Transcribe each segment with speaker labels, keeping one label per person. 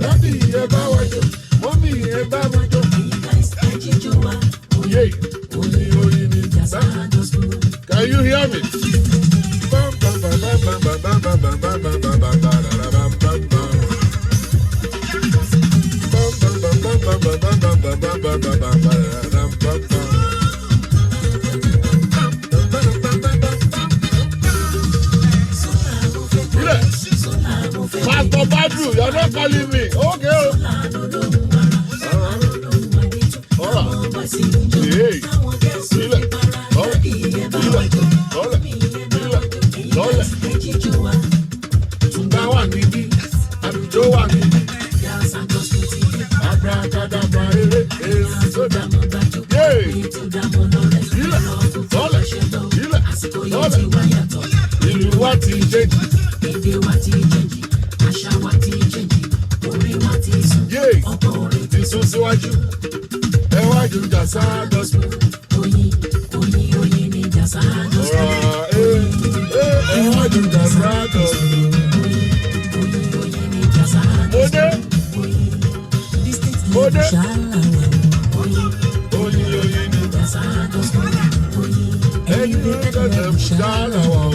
Speaker 1: Daddy, ẹ bá wa jó. Mommy, ẹ bá wa jó. Yeah. Oyin ni jasa. Can you hear me? Pastor Badru, you're not calling me. Okay. Hey. Tunga wà níbí, àlùjọ wà níbí. Abracadabra eré sódà. Ìlú wa ti jẹ́jì. Èdè wa ti jẹ́jì. Àṣà wa ti jẹ́jì. Orin wa ti sùn. Ọkọ̀ orin ti sún síwájú. Ẹ wájú Jasa gospel. Oyin ni Jasa gospel. Ẹ wájú Jasa gospel. Oyin ni Jasa gospel. Mode. Oyin ni Jasa gospel. Ẹni tó tẹ̀lé ṣáàlà wà o.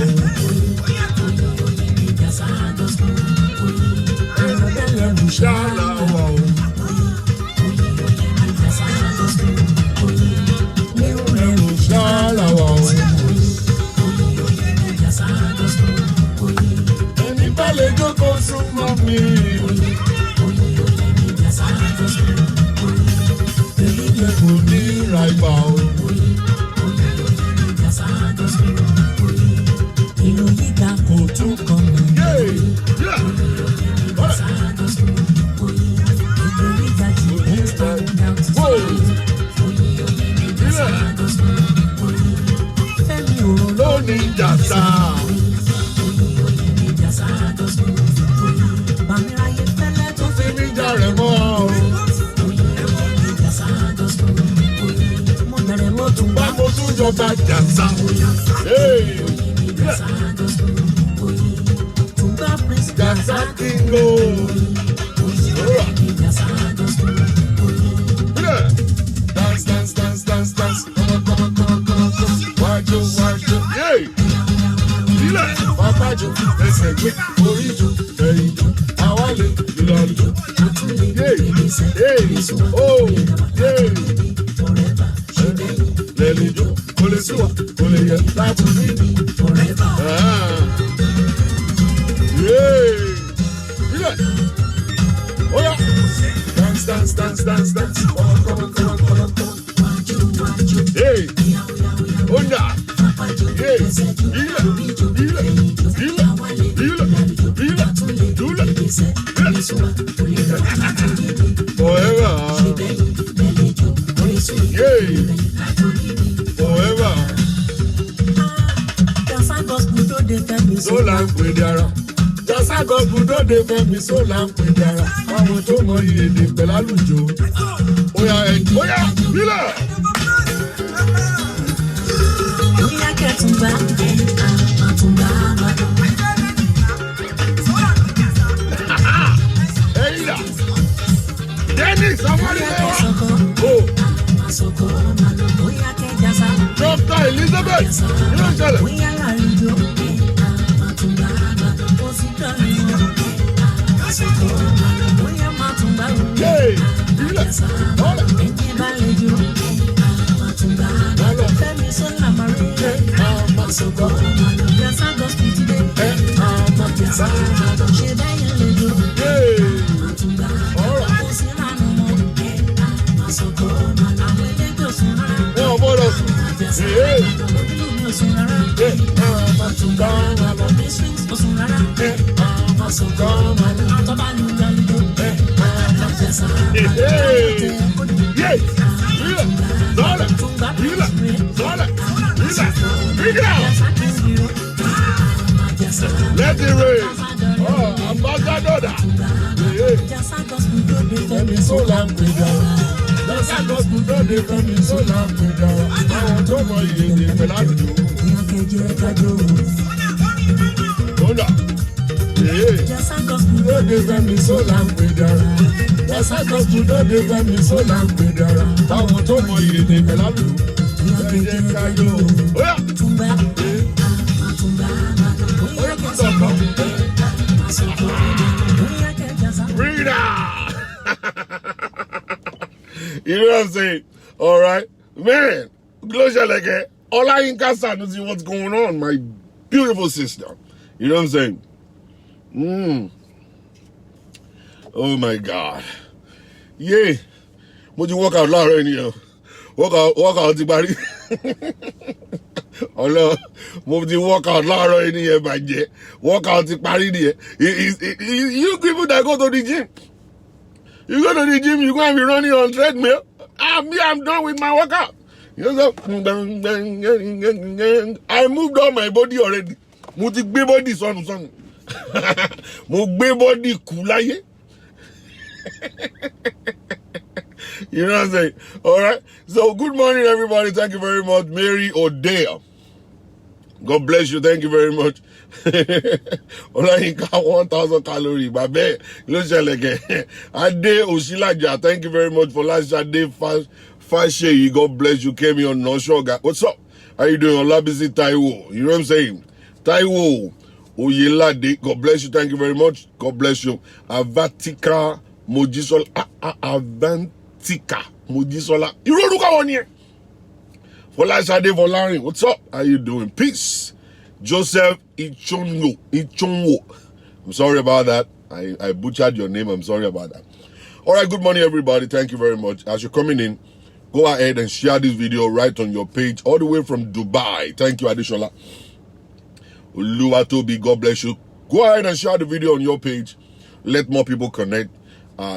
Speaker 1: Oyin ni Jasa gospel. Ẹni tó tẹ̀lé ṣáàlà wà o. Ẹni bá lè jókòó súnmọ́ mi. Èyí jẹ́ kò ní ra ìgbà o. Ìlú yíga kò tún kàn mí. Lónìí Jasa. Tó fi mí jà rẹ̀ mọ́. Bá mo tún jọba Jasa. Jasa kingo. Dance. Wájú. Sílẹ̀. Pápájú, ẹsẹ̀ gbé, orí jù, ẹ̀yìn jù, àwálé, ìlọrin jù. Lẹ́lẹ̀ jù, kò lè síwà, kò lè yẹ láti rí. Sílẹ̀. Oya. Dance. Come on. Hey. Onda. Hey. Forever. Forever. Jasa gospel tó de fẹ́ mi sólà ń pè dára. Jasa gospel tó de fẹ́ mi sólà ń pè dára. Àwọn tó mọ ìyèdè pẹ̀lú àlùjọ. Oya bílẹ̀. Oya kẹtùngbà àtùngbà àmàdùn. Ẹ̀yìnlá. Dennis Amadelewa. Dr. Elizabeth. Yóò ṣẹlẹ̀. Hey, bílẹ̀. Let it rain. Oh, ambassador. Jasa gospel tó de fẹ́ mi sólà ń pè dára. Jasa gospel tó de fẹ́ mi sólà ń pè dára. Àwọn tó mọ ìyèdè pẹ̀lú àdùnnú. Ìyànkẹ́jẹ́ kájọ. Kódà. Jasa gospel tó de fẹ́ mi sólà ń pè dára. Jasa gospel don't dey tell me so na pedara. Táwọn tó mọ iye ní pẹ̀lú àlùkò. Ẹ̀jẹ̀ kájọ. Oya. Oya kí sọ̀kọ̀. Reader. You know what I'm saying? All right, man. Glosha like Olayinka Sanusi, what's going on, my beautiful sister? You know what I'm saying? Oh my God. Yeah. Would you walk out loud in here? Walk out the body. Oh no. Would you walk out loud in here, my dear? Walk out the body there. You people that go to the gym. You go to the gym, you're going to be running on treadmill. I'm done with my workout. You know, I moved on my body already. Mo ti gbé body sọnù. Mo gbé body kú láyé. You know what I'm saying? All right. So good morning, everybody. Thank you very much, Mary O'Dale. God bless you. Thank you very much. Olayinka 1,000 calories. Babe, Ade Oshilaja. Thank you very much for last day. Fashe, God bless you. Came on No Sugar. What's up? How you doing? Olabisi Taiwo. You know what I'm saying? Taiwo Oyelade. God bless you. Thank you very much. God bless you. Avatika Mojisola. Avantika Mojisola. You don't look at here. For last day for Larry. What's up? How you doing? Peace. Joseph Ichonwo. I'm sorry about that. I butchered your name. I'm sorry about that. All right. Good morning, everybody. Thank you very much. As you're coming in, go ahead and share this video right on your page, all the way from Dubai. Thank you, Adeshola. Uluwatobi, God bless you. Go ahead and share the video on your page. Let more people connect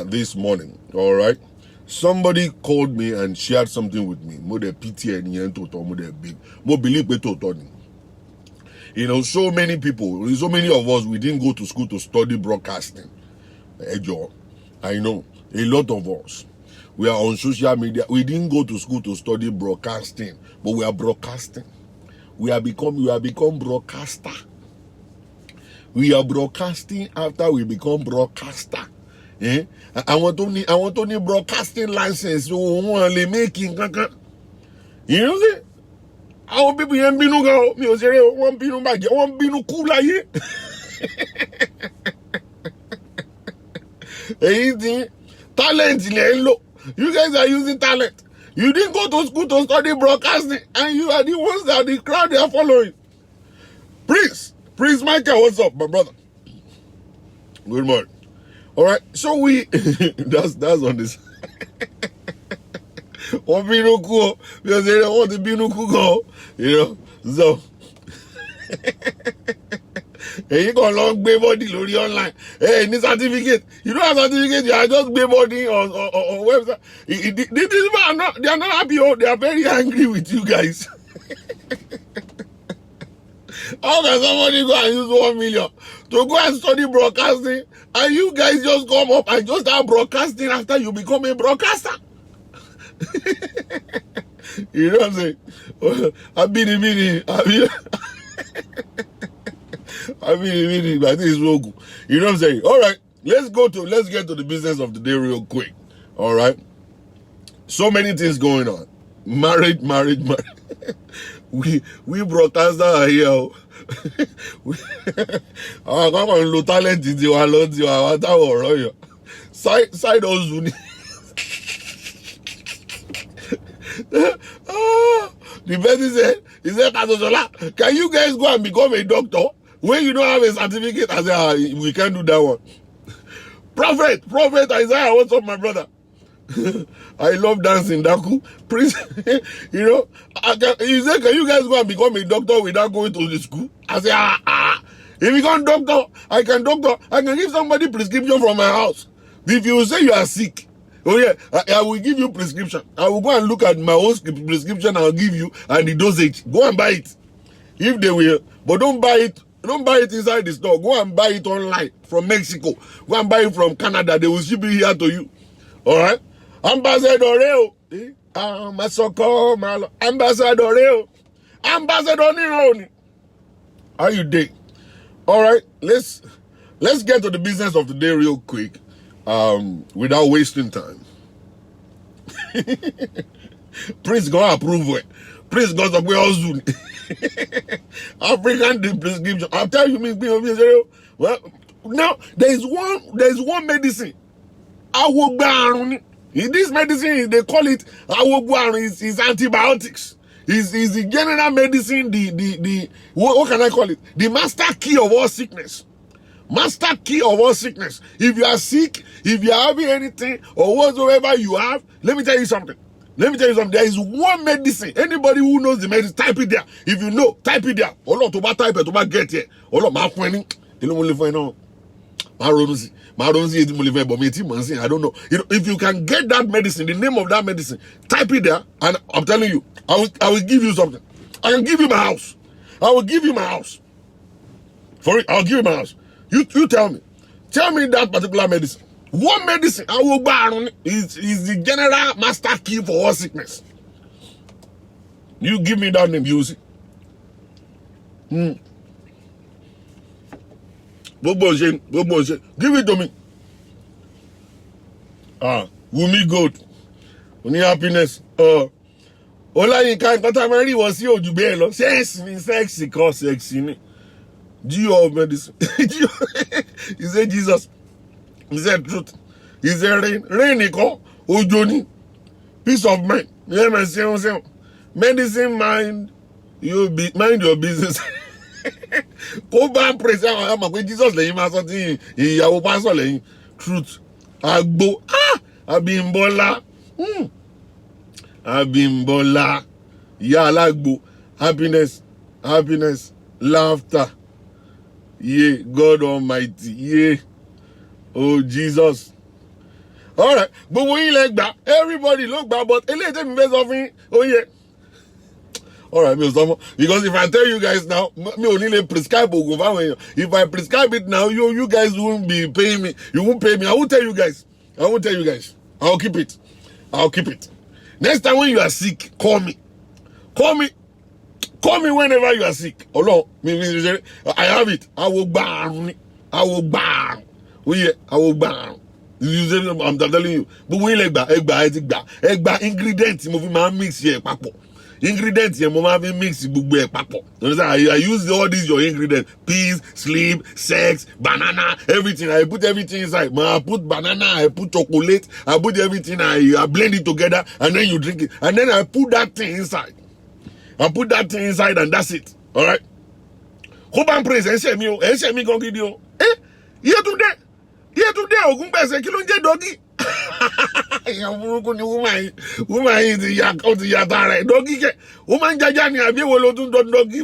Speaker 1: this morning. All right. Somebody called me and shared something with me. Mo de PTN toto mo de big. Mo believe pe toto ni. You know, so many people, so many of us, we didn't go to school to study broadcasting. I know a lot of us. We are on social media. We didn't go to school to study broadcasting, but we are broadcasting. We have become broadcaster. We are broadcasting after we become broadcaster. I want to need broadcasting license. So only making you know see? Our people ain't been go. Me say one binu bag, one binu cool like anything talent low. You guys are using talent. You didn't go to school to study broadcasting, and you are the ones that the crowd they are following. Prince Michael, what's up, my brother? Good morning. All right, so we that's on this. One binu cool because they don't want the binu cool go, you know. So hey, you got long baby body lórí online. Hey, need certificate. You don't have certificate. You are just baby body on website. These people are not. They are not happy. They are very angry with you guys. How can somebody go and use 1 million to go and study broadcasting, and you guys just come up and just start broadcasting after you become a broadcaster? You know what I'm saying? I mean, but this is so good. You know what I'm saying? All right, let's get to the business of the day real quick. All right. So many things going on. Marriage. we broadcasters are here. Our low talent is your side hustle. The person said, can you guys go and become a doctor when you don't have a certificate? I said, we can't do that one. Prophet Isaiah, what's up, my brother? I love dancing, Daku. Please, you know, you say, can you guys go and become a doctor without going to the school? I say, if you become doctor, I can give somebody prescription from my house. If you say you are sick, oh yeah, I will give you prescription. I will go and look at my own prescription. I'll give you and the dosage. Go and buy it, if they will. But don't buy it inside the store. Go and buy it online from Mexico. Go and buy it from Canada. They will ship it here to you. All right, Ambassador Reo. Ambassador Reo. Ambassador Nironi. How you doing? All right, let's get to the business of the day real quick.
Speaker 2: without wasting time. Prince God approve it. Prince God of soon. African prescription. I'll tell you, well, now there's one medicine. In this medicine, they call it is antibiotics. Is the general medicine, what can I call it? The master key of all sickness. Master key of all sickness. If you are sick, if you are having anything or whatsoever you have, let me tell you something. There is one medicine. Anybody who knows the medicine, type it there. If you know, type it there. Oh, to type it, to get here. Oh, my friend, you know, I don't know. If you can get that medicine, the name of that medicine, type it there, and I'm telling you, I will give you something. I can give you my house. I will give you my house. For it, I'll give you my house. You tell me. Tell me that particular medicine. One medicine I will buy is the general master key for all sickness. You give me that name, you see. Give it to me. Wumi good. Only happiness. Olayinka Nkatamari was here to be alone. Sexy, cause sexy. Geo of medicine. He said Jesus. He said truth. He said rain. Ojoni. Peace of mind. Medicine mind. Mind your business. Go back praise Jesus lẹ́yìn máa sọ tí ìyàwó pásọ̀ lẹ́yìn truth agbo Abímbọ́lá ìyá alágbo happiness laughter God Almighty oh Jesus. All right, gbogbo yín lẹ gbà everybody ló gbà but eléyìí tẹ́mi fẹ́ sọ fún yín all right, because if I tell you guys now, me only prescribe Ogun. If I prescribe it now, you guys won't be paying me. You won't pay me. I won't tell you guys. I'll keep it. Next time when you are sick, call me. Call me whenever you are sick. Oh no, I have it. I will burn. Oh yeah, I will burn. I'm telling you. But we like egba ingredients. Mix here, papo. Ingredients here, mama mix papo. I use all these your ingredients: peas, sleep, sex, banana, everything. I put everything inside. I put banana, I put chocolate, I put everything. I blend it together, and then you drink it. And then I put that thing inside. And that's it. All right. Hope and praise. Me go video. Here today, Ogun Bese Kilonje doggy. Woman is the doggy. Woman Jajani, I be wolodun doggy.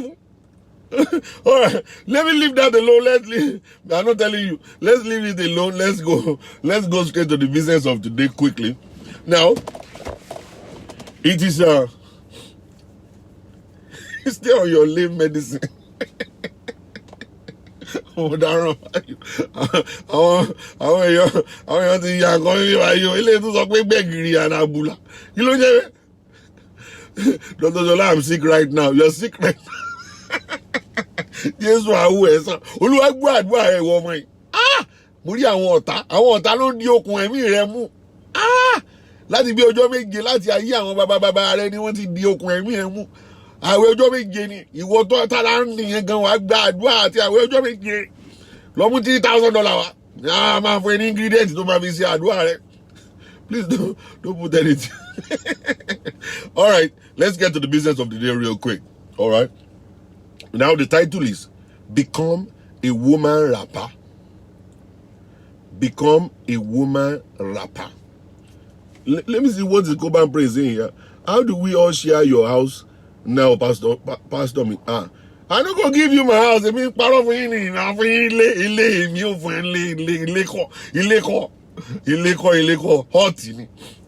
Speaker 2: All right, let me leave that alone. I'm not telling you. Let's leave it alone. Let's go straight to the business of today quickly. Now, it is stay on your lame medicine. Àwọn èèyàn ti yà kan ní ayò ilé tó sọ pé gbẹ̀gìrì ànàbùlà kí ló jẹ́ bẹ́ẹ̀. Dr. Shola, I'm sick right now. You're sick right now. Jésù àwọ̀ ẹ̀ sàn Olúwa gbọ́ àdúrà ẹ̀ wọ ọmọ yìí. Mo rí àwọn ọ̀tá ló di okùn ẹ̀mí rẹ̀ mú. Láti bí ọjọ́ méje láti ayé àwọn bàbá rẹ̀ ni wọ́n ti di okùn ẹ̀mí rẹ̀ mú. Àwẹ̀ ọjọ́ méje ni ìwọ tó tara ń nìyẹn gan wàá gba àdúrà àti àwẹ̀ ọjọ́ méje lọ mú $3,000 wá máa fún ẹ ní ingredient tó máa fi ṣe àdúrà rẹ. Please don't put anything. All right, let's get to the business of the day real quick. All right, now the title is Become a Woman Rapper. Become a Woman Rapper. Let me see what is Koban Praise in here. How do we all share your house? Now, Pastor me. I don't go give you my house. I mean, part of it. I hot.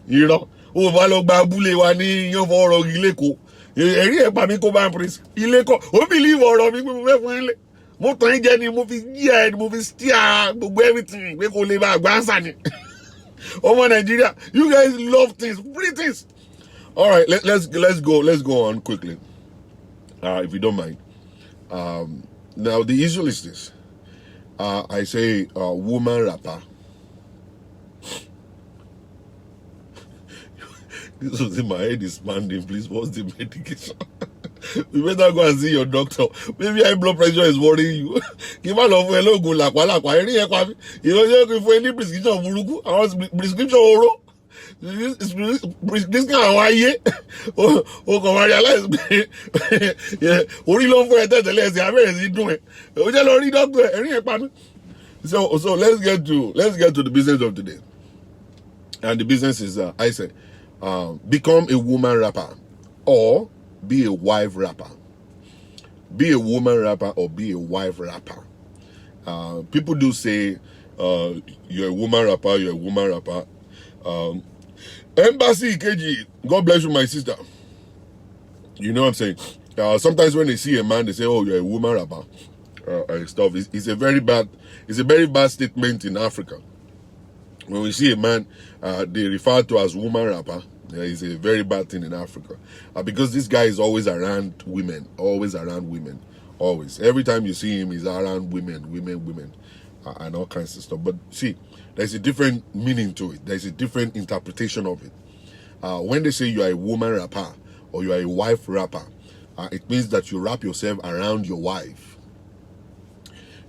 Speaker 2: You know. Oh, valo babule wani yon for ileko. Eri e pa mi ko ban praise. Ileko. O believe ọ̀rọ̀ mi mo fẹ́ fún ile. Mo tan je ni mo fi ye mo fi steer gbogbo everything. We ko le ba gba answer ni. Omo Nigeria, you guys love things, free things. All right, let's go on quickly, if you don't mind. Now the issue is this: I say woman rapper. This was in my head is expanding. Please, what's the medication? You better go and see your doctor. Maybe high blood pressure is worrying you. Give a love for a logo, like, you know, you're for any prescription of Buruku. I want prescription oro. This kind of why, oh, come on, realize, yeah, only long for a test, let's see, how is he doing? We just already doctor, so let's get to the business of today. And the business is, I say, become a woman rapper or be a wife rapper. Be a woman rapper or be a wife rapper. People do say, you're a woman rapper, you're a woman rapper. Embassy KG, God bless you, my sister. You know what I'm saying? Sometimes when they see a man, they say, oh, you're a woman rapper. And stuff. It's a very bad statement in Africa. When we see a man, they refer to as woman rapper. It's a very bad thing in Africa. Because this guy is always around women. Always around women. Always. Every time you see him, he's around women. And all kinds of stuff. But see, there's a different meaning to it. There's a different interpretation of it. When they say you are a woman rapper or you are a wife rapper, it means that you wrap yourself around your wife.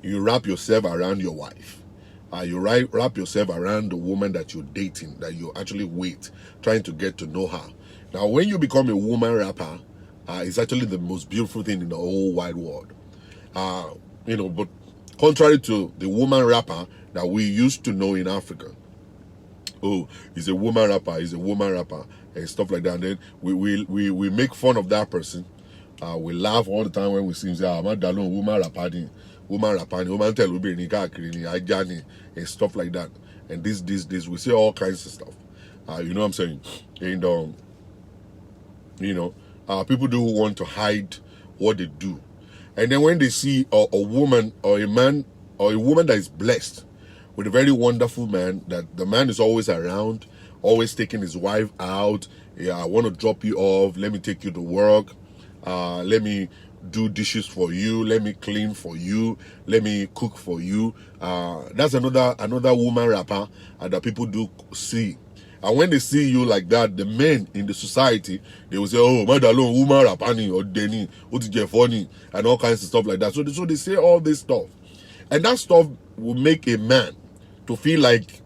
Speaker 2: You wrap yourself around your wife. You wrap yourself around the woman that you're dating, that you actually trying to get to know her. Now, when you become a woman rapper, it's actually the most beautiful thing in the whole wide world. But contrary to the woman rapper that we used to know in Africa. Oh, he's a woman rapper, and stuff like that. And then we make fun of that person. We laugh all the time when we see him say, woman tell and stuff like that. And this, we say all kinds of stuff. You know what I'm saying? And, people do want to hide what they do. And then when they see a woman or a man or a woman that is blessed with a very wonderful man, that the man is always around, always taking his wife out. Yeah, I want to drop you off. Let me take you to work. Let me do dishes for you. Let me clean for you. Let me cook for you. That's another woman rapper that people do see. And when they see you like that, the men in the society, they will say, oh, madalon, woman rapani or Denny, funny, and all kinds of stuff like that. So they say all this stuff. And that stuff will make a man to feel like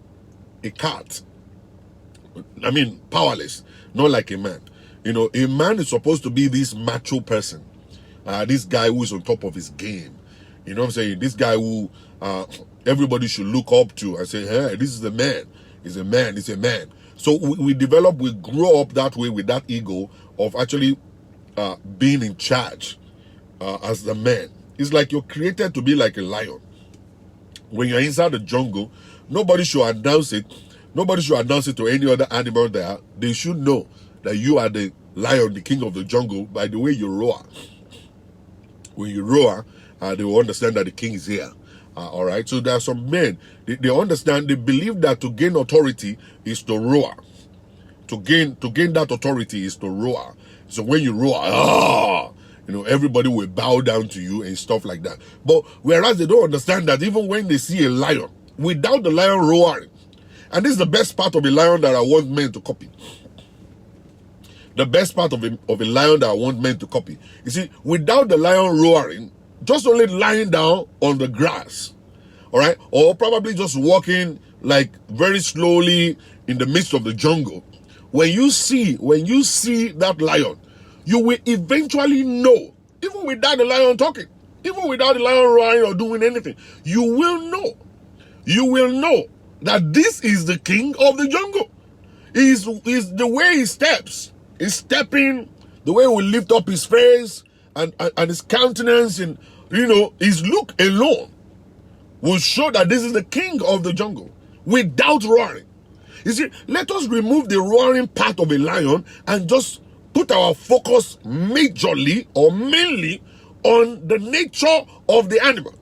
Speaker 2: a cat. I mean, powerless, not like a man. You know, a man is supposed to be this macho person. This guy who is on top of his game. You know what I'm saying? This guy who everybody should look up to and say, hey, this is a man. He's a man. He's a man. So we grow up that way with that ego of actually being in charge as the man. It's like you're created to be like a lion. When you're inside the jungle, nobody should announce it. Nobody should announce it to any other animal there. They should know that you are the lion, the king of the jungle, by the way you roar. When you roar, they will understand that the king is here. All right. So there are some men, they understand, they believe that to gain authority is to roar. To gain that authority is to roar. So when you roar, everybody will bow down to you and stuff like that. But whereas they don't understand that even when they see a lion, without the lion roaring, and this is the best part of a lion that I want men to copy. The best part of a lion that I want men to copy. You see, without the lion roaring, just only lying down on the grass, all right, or probably just walking like very slowly in the midst of the jungle. When you see that lion, you will eventually know, even without the lion talking, even without the lion roaring or doing anything, you will know that this is the king of the jungle. Is the way he steps, he's stepping, the way he will lift up his face and his countenance, and his look alone will show that this is the king of the jungle without roaring. You see, let us remove the roaring part of a lion and just put our focus majorly or mainly on the nature of the animal.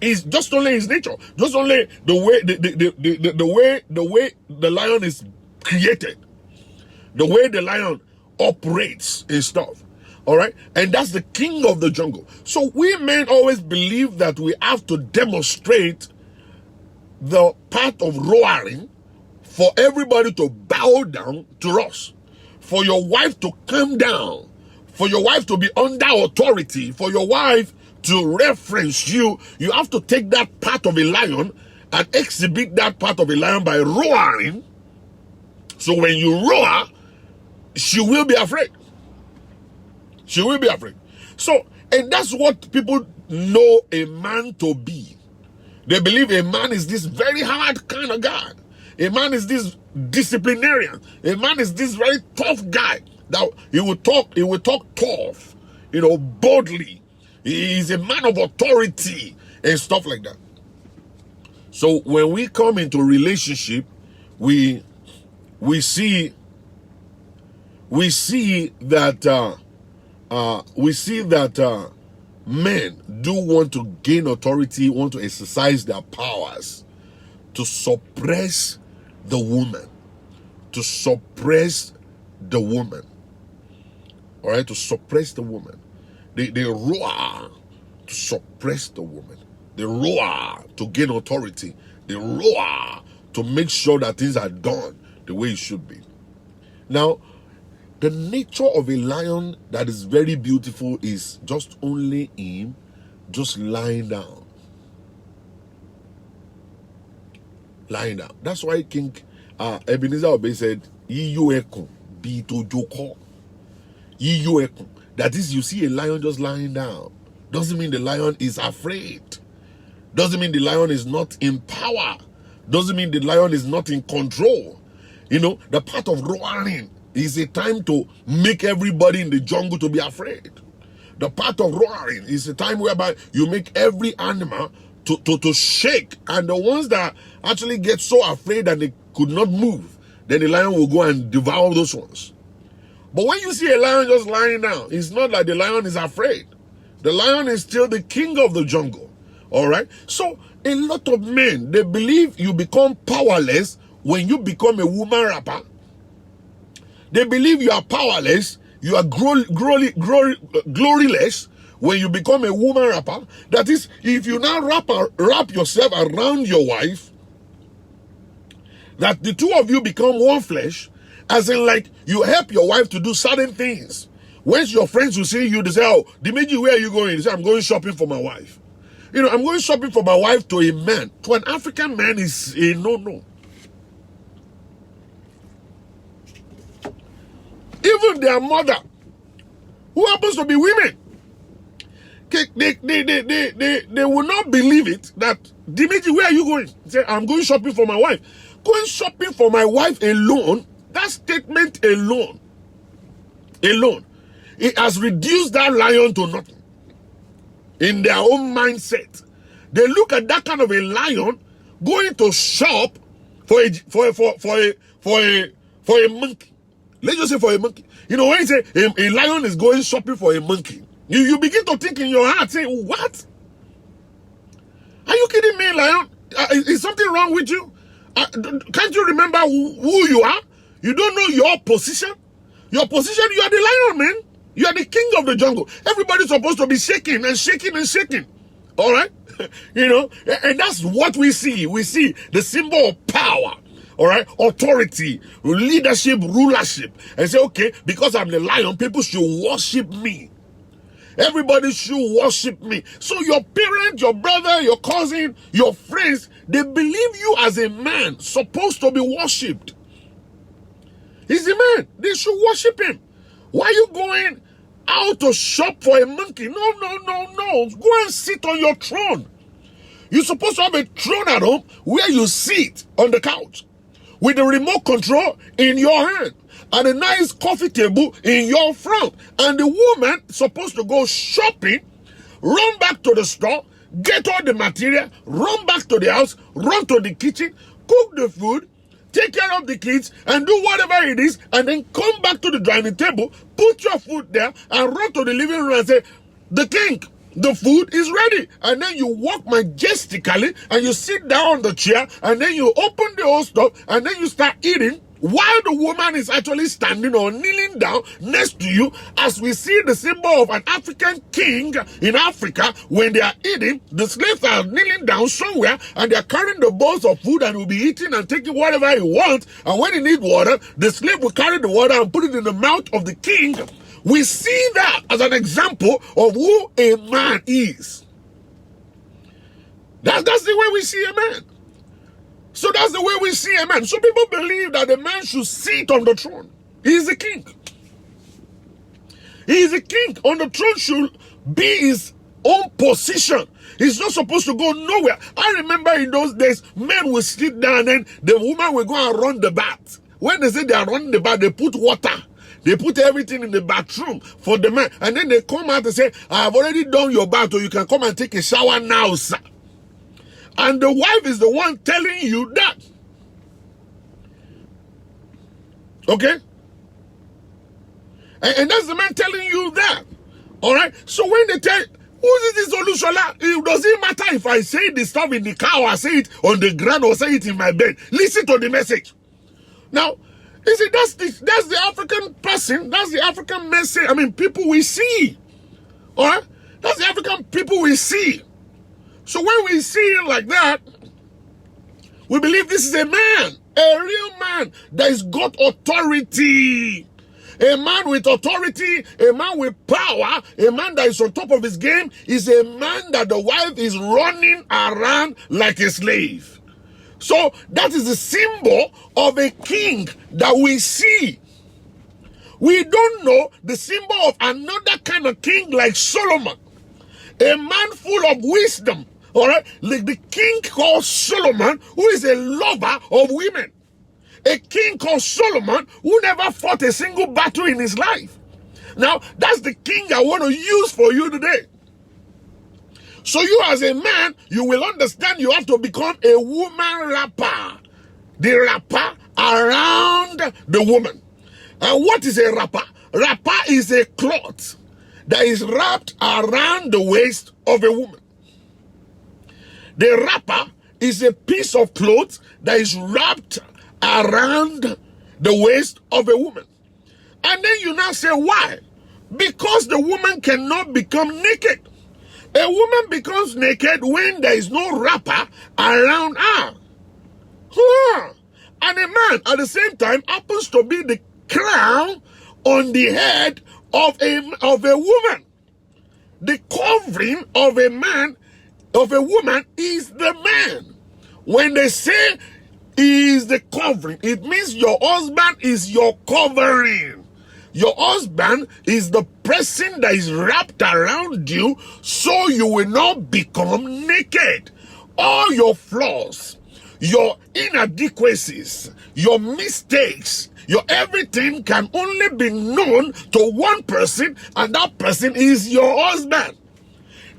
Speaker 2: It's just only his nature, just only the way the lion is created, the way the lion operates and stuff. All right, and that's the king of the jungle. So we men always believe that we have to demonstrate the part of roaring for everybody to bow bow down to us, for your wife to come down, for your wife to be under authority, for your wife to reference you, you have to take that part of a lion and exhibit that part of a lion by roaring. So when you roar, she will be afraid. She will be afraid. So, and that's what people know a man to be. They believe a man is this very hard kind of guy. A man is this disciplinarian. A man is this very tough guy. That he will talk tough, boldly. He is a man of authority and stuff like that. So when we come into relationship, we see that men do want to gain authority, want to exercise their powers to suppress the woman. To suppress the woman. All right, to suppress the woman. They roar to suppress the woman. They roar to gain authority. They roar to make sure that things are done the way it should be. Now, the nature of a lion that is very beautiful is just only him just lying down. Lying down. That's why King Ebenezer Obey said, Yiyo ekun bi to joko. Yiyo ekun. That is, you see a lion just lying down. Doesn't mean the lion is afraid. Doesn't mean the lion is not in power. Doesn't mean the lion is not in control. The part of roaring is a time to make everybody in the jungle to be afraid. The part of roaring is a time whereby you make every animal to shake. And the ones that actually get so afraid that they could not move, then the lion will go and devour those ones. But when you see a lion just lying down, it's not like the lion is afraid. The lion is still the king of the jungle. All right? So a lot of men, they believe you become powerless when you become a woman rapper. They believe you are powerless, you are gloryless when you become a woman rapper. That is, if you now wrap yourself around your wife, that the two of you become one flesh, as in like you help your wife to do certain things. When your friends will see you, they say, oh, Dimeji, where are you going? They say, I'm going shopping for my wife. I'm going shopping for my wife. To a man, to an African man, is a no-no. Even their mother, who happens to be women, they will not believe it that, Dimeji, where are you going? Say, I'm going shopping for my wife. Going shopping for my wife alone, that statement alone, it has reduced that lion to nothing. In their own mindset, they look at that kind of a lion going to shop for a monkey. Let's just say for a monkey. When you say a lion is going shopping for a monkey, you begin to think in your heart, say, what? Are you kidding me, lion? Is something wrong with you? Can't you remember who you are? You don't know your position? Your position, you are the lion, man. You are the king of the jungle. Everybody's supposed to be shaking and shaking and shaking. All right? And that's what we see. We see the symbol of power. All right? Authority, leadership, rulership. And say, okay, because I'm the lion, people should worship me. Everybody should worship me. So your parent, your brother, your cousin, your friends, they believe you as a man supposed to be worshipped. He's a man. They should worship him. Why are you going out to shop for a monkey? No. Go and sit on your throne. You're supposed to have a throne at home where you sit on the couch with the remote control in your hand and a nice coffee table in your front. And the woman supposed to go shopping, run back to the store, get all the material, run back to the house, run to the kitchen, cook the food, take care of the kids, and do whatever it is, and then come back to the dining table, put your food there, and run to the living room and say, the king, the food is ready. And then you walk majestically, and you sit down on the chair, and then you open the whole stuff, and then you start eating while the woman is actually standing or kneeling down next to you, as we see the symbol of an African king in Africa, when they are eating, the slaves are kneeling down somewhere and they are carrying the bowls of food and will be eating and taking whatever he wants. And when he needs water, the slave will carry the water and put it in the mouth of the king. We see that as an example of who a man is. That's the way we see a man. So that's the way we see a man. So people believe that a man should sit on the throne. He is a king. He is a king. On the throne should be his own position. He's not supposed to go nowhere. I remember in those days, men will sit down and the woman will go and run the bath. When they say they are running the bath, they put water. They put everything in the bathroom for the man. And then they come out and say, I have already done your bath, or you can come and take a shower now, sir. And the wife is the one telling you that. Okay? And that's the man telling you that. All right? So when they tell, who is this Olushola? It doesn't matter if I say the stuff in the car or I say it on the ground or say it in my bed. Listen to the message. Now, you see, that's the African person. That's the African message. I mean, people we see. All right? That's the African people we see. So when we see it like that, we believe this is a man, a real man that has got authority. A man with authority, a man with power, a man that is on top of his game is a man that the wife is running around like a slave. So that is the symbol of a king that we see. We don't know the symbol of another kind of king like Solomon, a man full of wisdom. All right, like the king called Solomon, who is a lover of women. A king called Solomon, who never fought a single battle in his life. Now, that's the king I want to use for you today. So you as a man, you will understand you have to become a woman wrapper. The wrapper around the woman. And what is a wrapper? Wrapper is a cloth that is wrapped around the waist of a woman. The wrapper is a piece of cloth that is wrapped around the waist of a woman. And then you now say, why? Because the woman cannot become naked. A woman becomes naked when there is no wrapper around her. And a man, at the same time, happens to be the crown on the head of a woman. The covering of a man, of a woman, is the man. When they say he is the covering, it means your husband is your covering. Your husband is the person that is wrapped around you so you will not become naked. All your flaws, your inadequacies, your mistakes, your everything can only be known to one person, and that person is your husband.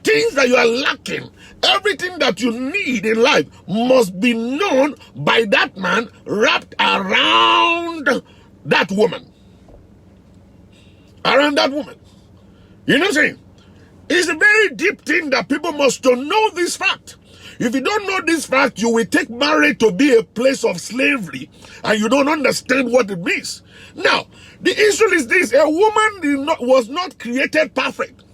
Speaker 2: Things that you are lacking, everything that you need in life must be known by that man wrapped around that woman. Around that woman. You know what I'm saying? It's a very deep thing that people must know this fact. If you don't know this fact, you will take marriage to be a place of slavery and you don't understand what it means. Now, the issue is this: a woman was not created perfect.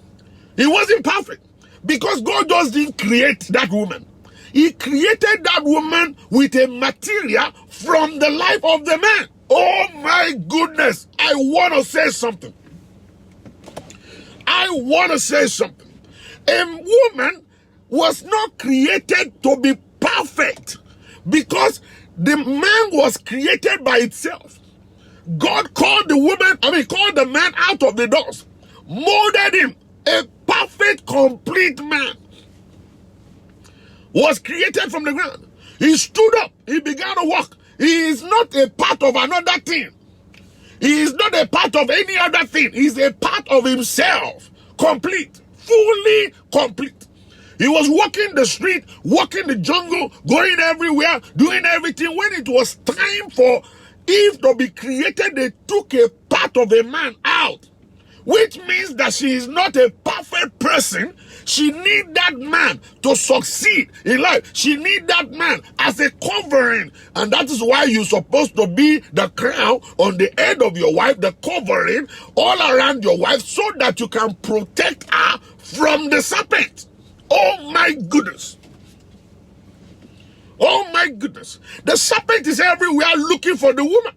Speaker 2: He wasn't perfect because God just didn't create that woman. He created that woman with a material from the life of the man. Oh my goodness, I want to say something. I want to say something. A woman was not created to be perfect because the man was created by itself. God called called the man out of the doors, molded him, a perfect, complete man. Was created from the ground. He stood up, he began to walk. He is not a part of another thing. He is not a part of any other thing. He is a part of himself. Complete. Fully complete. He was walking the street, walking the jungle, going everywhere, doing everything. When it was time for Eve to be created, they took a part of a man out. which means that she is not a perfect person. She needs that man to succeed in life. She needs that man as a covering. And that is why you're supposed to be the crown on the head of your wife, the covering all around your wife, so that you can protect her from the serpent. Oh my goodness. Oh my goodness. The serpent is everywhere looking for the woman.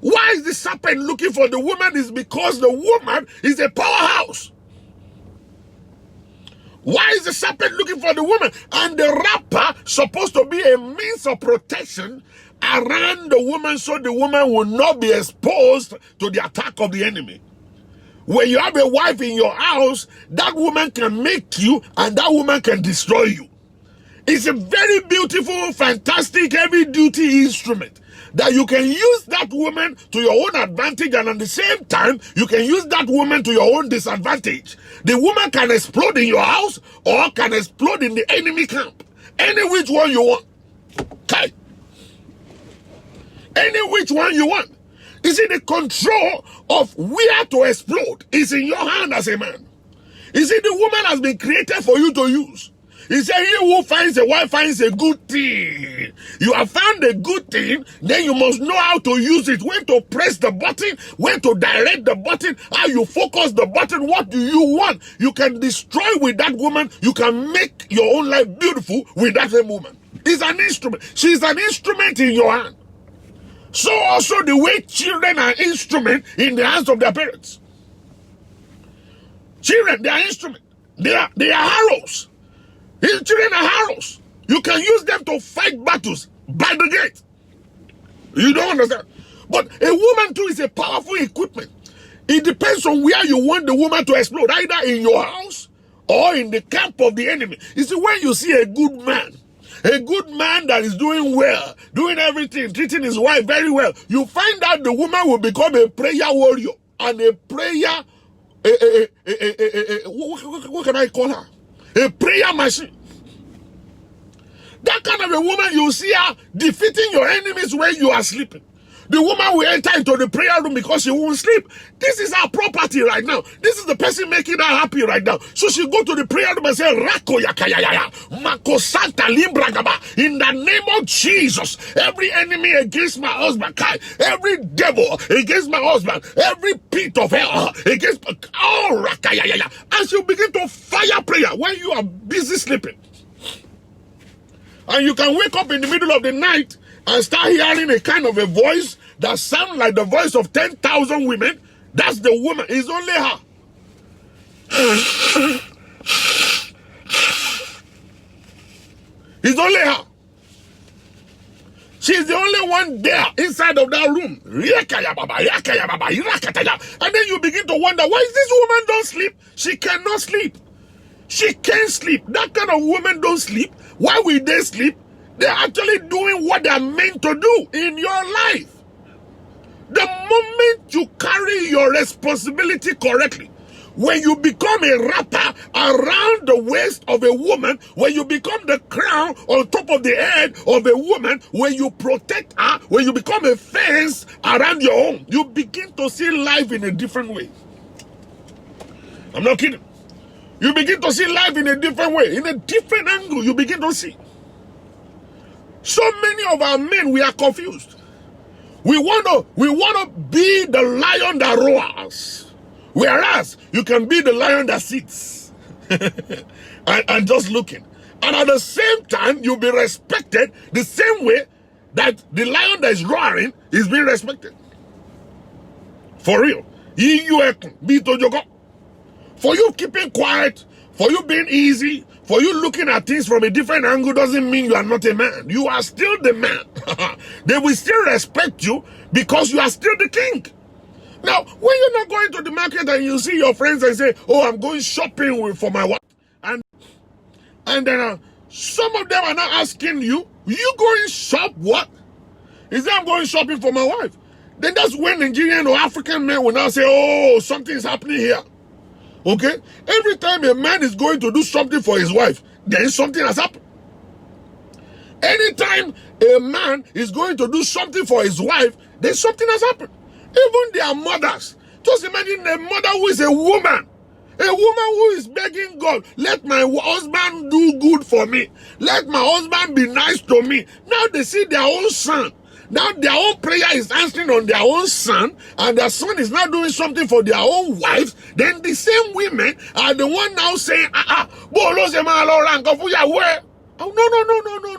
Speaker 2: Why is the serpent looking for the woman? Is because the woman is a powerhouse. Why is the serpent looking for the woman? And the rapper supposed to be a means of protection around the woman, so the woman will not be exposed to the attack of the enemy. When you have a wife in your house, that woman can make you and that woman can destroy you. It's a very beautiful, fantastic, heavy-duty instrument that you can use that woman to your own advantage, and at the same time, you can use that woman to your own disadvantage. The woman can explode in your house or can explode in the enemy camp. Any which one you want. Okay. Any which one you want. You see, the control of where to explode is in your hand as a man. You see, the woman has been created for you to use. He said, he who finds a wife finds a good thing. You have found a good thing, then you must know how to use it, when to press the button, when to direct the button, how you focus the button, what do you want. You can destroy with that woman. You can make your own life beautiful with that same woman. It's an instrument. She's an instrument in your hand. So also the way children are instruments in the hands of their parents. Children, they are instruments. They are arrows. His children are arrows. You can use them to fight battles by the gate. You don't understand. But a woman too is a powerful equipment. It depends on where you want the woman to explode, either in your house or in the camp of the enemy. You see, when you see a good man that is doing well, doing everything, treating his wife very well, you find out the woman will become a prayer warrior and a prayer, what can I call her? A prayer machine. That kind of a woman, you see her defeating your enemies when you are sleeping. The woman will enter into the prayer room because she won't sleep. This is her property right now. This is the person making her happy right now. So she go to the prayer room and say, Rako yakayaya, Makosanta Limbragaba. In the name of Jesus, every enemy against my husband, every devil against my husband, every pit of hell against Rakayaya. And she'll begin to fire prayer when you are busy sleeping. And you can wake up in the middle of the night and start hearing a kind of a voice that sounds like the voice of 10,000 women. That's the woman. It's only her. It's only her. She's the only one there inside of that room. And then you begin to wonder, why is this woman don't sleep? She cannot sleep. She can't sleep. That kind of woman don't sleep. Why will they sleep? They're actually doing what they're meant to do in your life. The moment you carry your responsibility correctly, when you become a wrapper around the waist of a woman, when you become the crown on top of the head of a woman, when you protect her, when you become a fence around your home, you begin to see life in a different way. I'm not kidding. You begin to see life in a different way, in a different angle. You begin to see. So many of our men, we are confused. We want to be the lion that roars, whereas you can be the lion that sits and just looking. And at the same time, you'll be respected the same way that the lion that is roaring is being respected. For real. For you keeping quiet, for you being easy, for you looking at things from a different angle doesn't mean you are not a man. You are still the man. They will still respect you because you are still the king. Now, when you're not going to the market and you see your friends and say, oh, I'm going shopping for my wife. And then some of them are not asking you, you going shop what? He said, I'm going shopping for my wife. Then that's when Nigerian or African men will now say, oh, something's happening here. Okay? Every time a man is going to do something for his wife, then something has happened. Anytime a man is going to do something for his wife, then something has happened. Even their mothers. Just imagine a mother who is a woman who is begging God, let my husband do good for me. Let my husband be nice to me. Now they see their own son. Now their own prayer is answering on their own son, and their son is not doing something for their own wives. Then the same women are the one now saying, oh,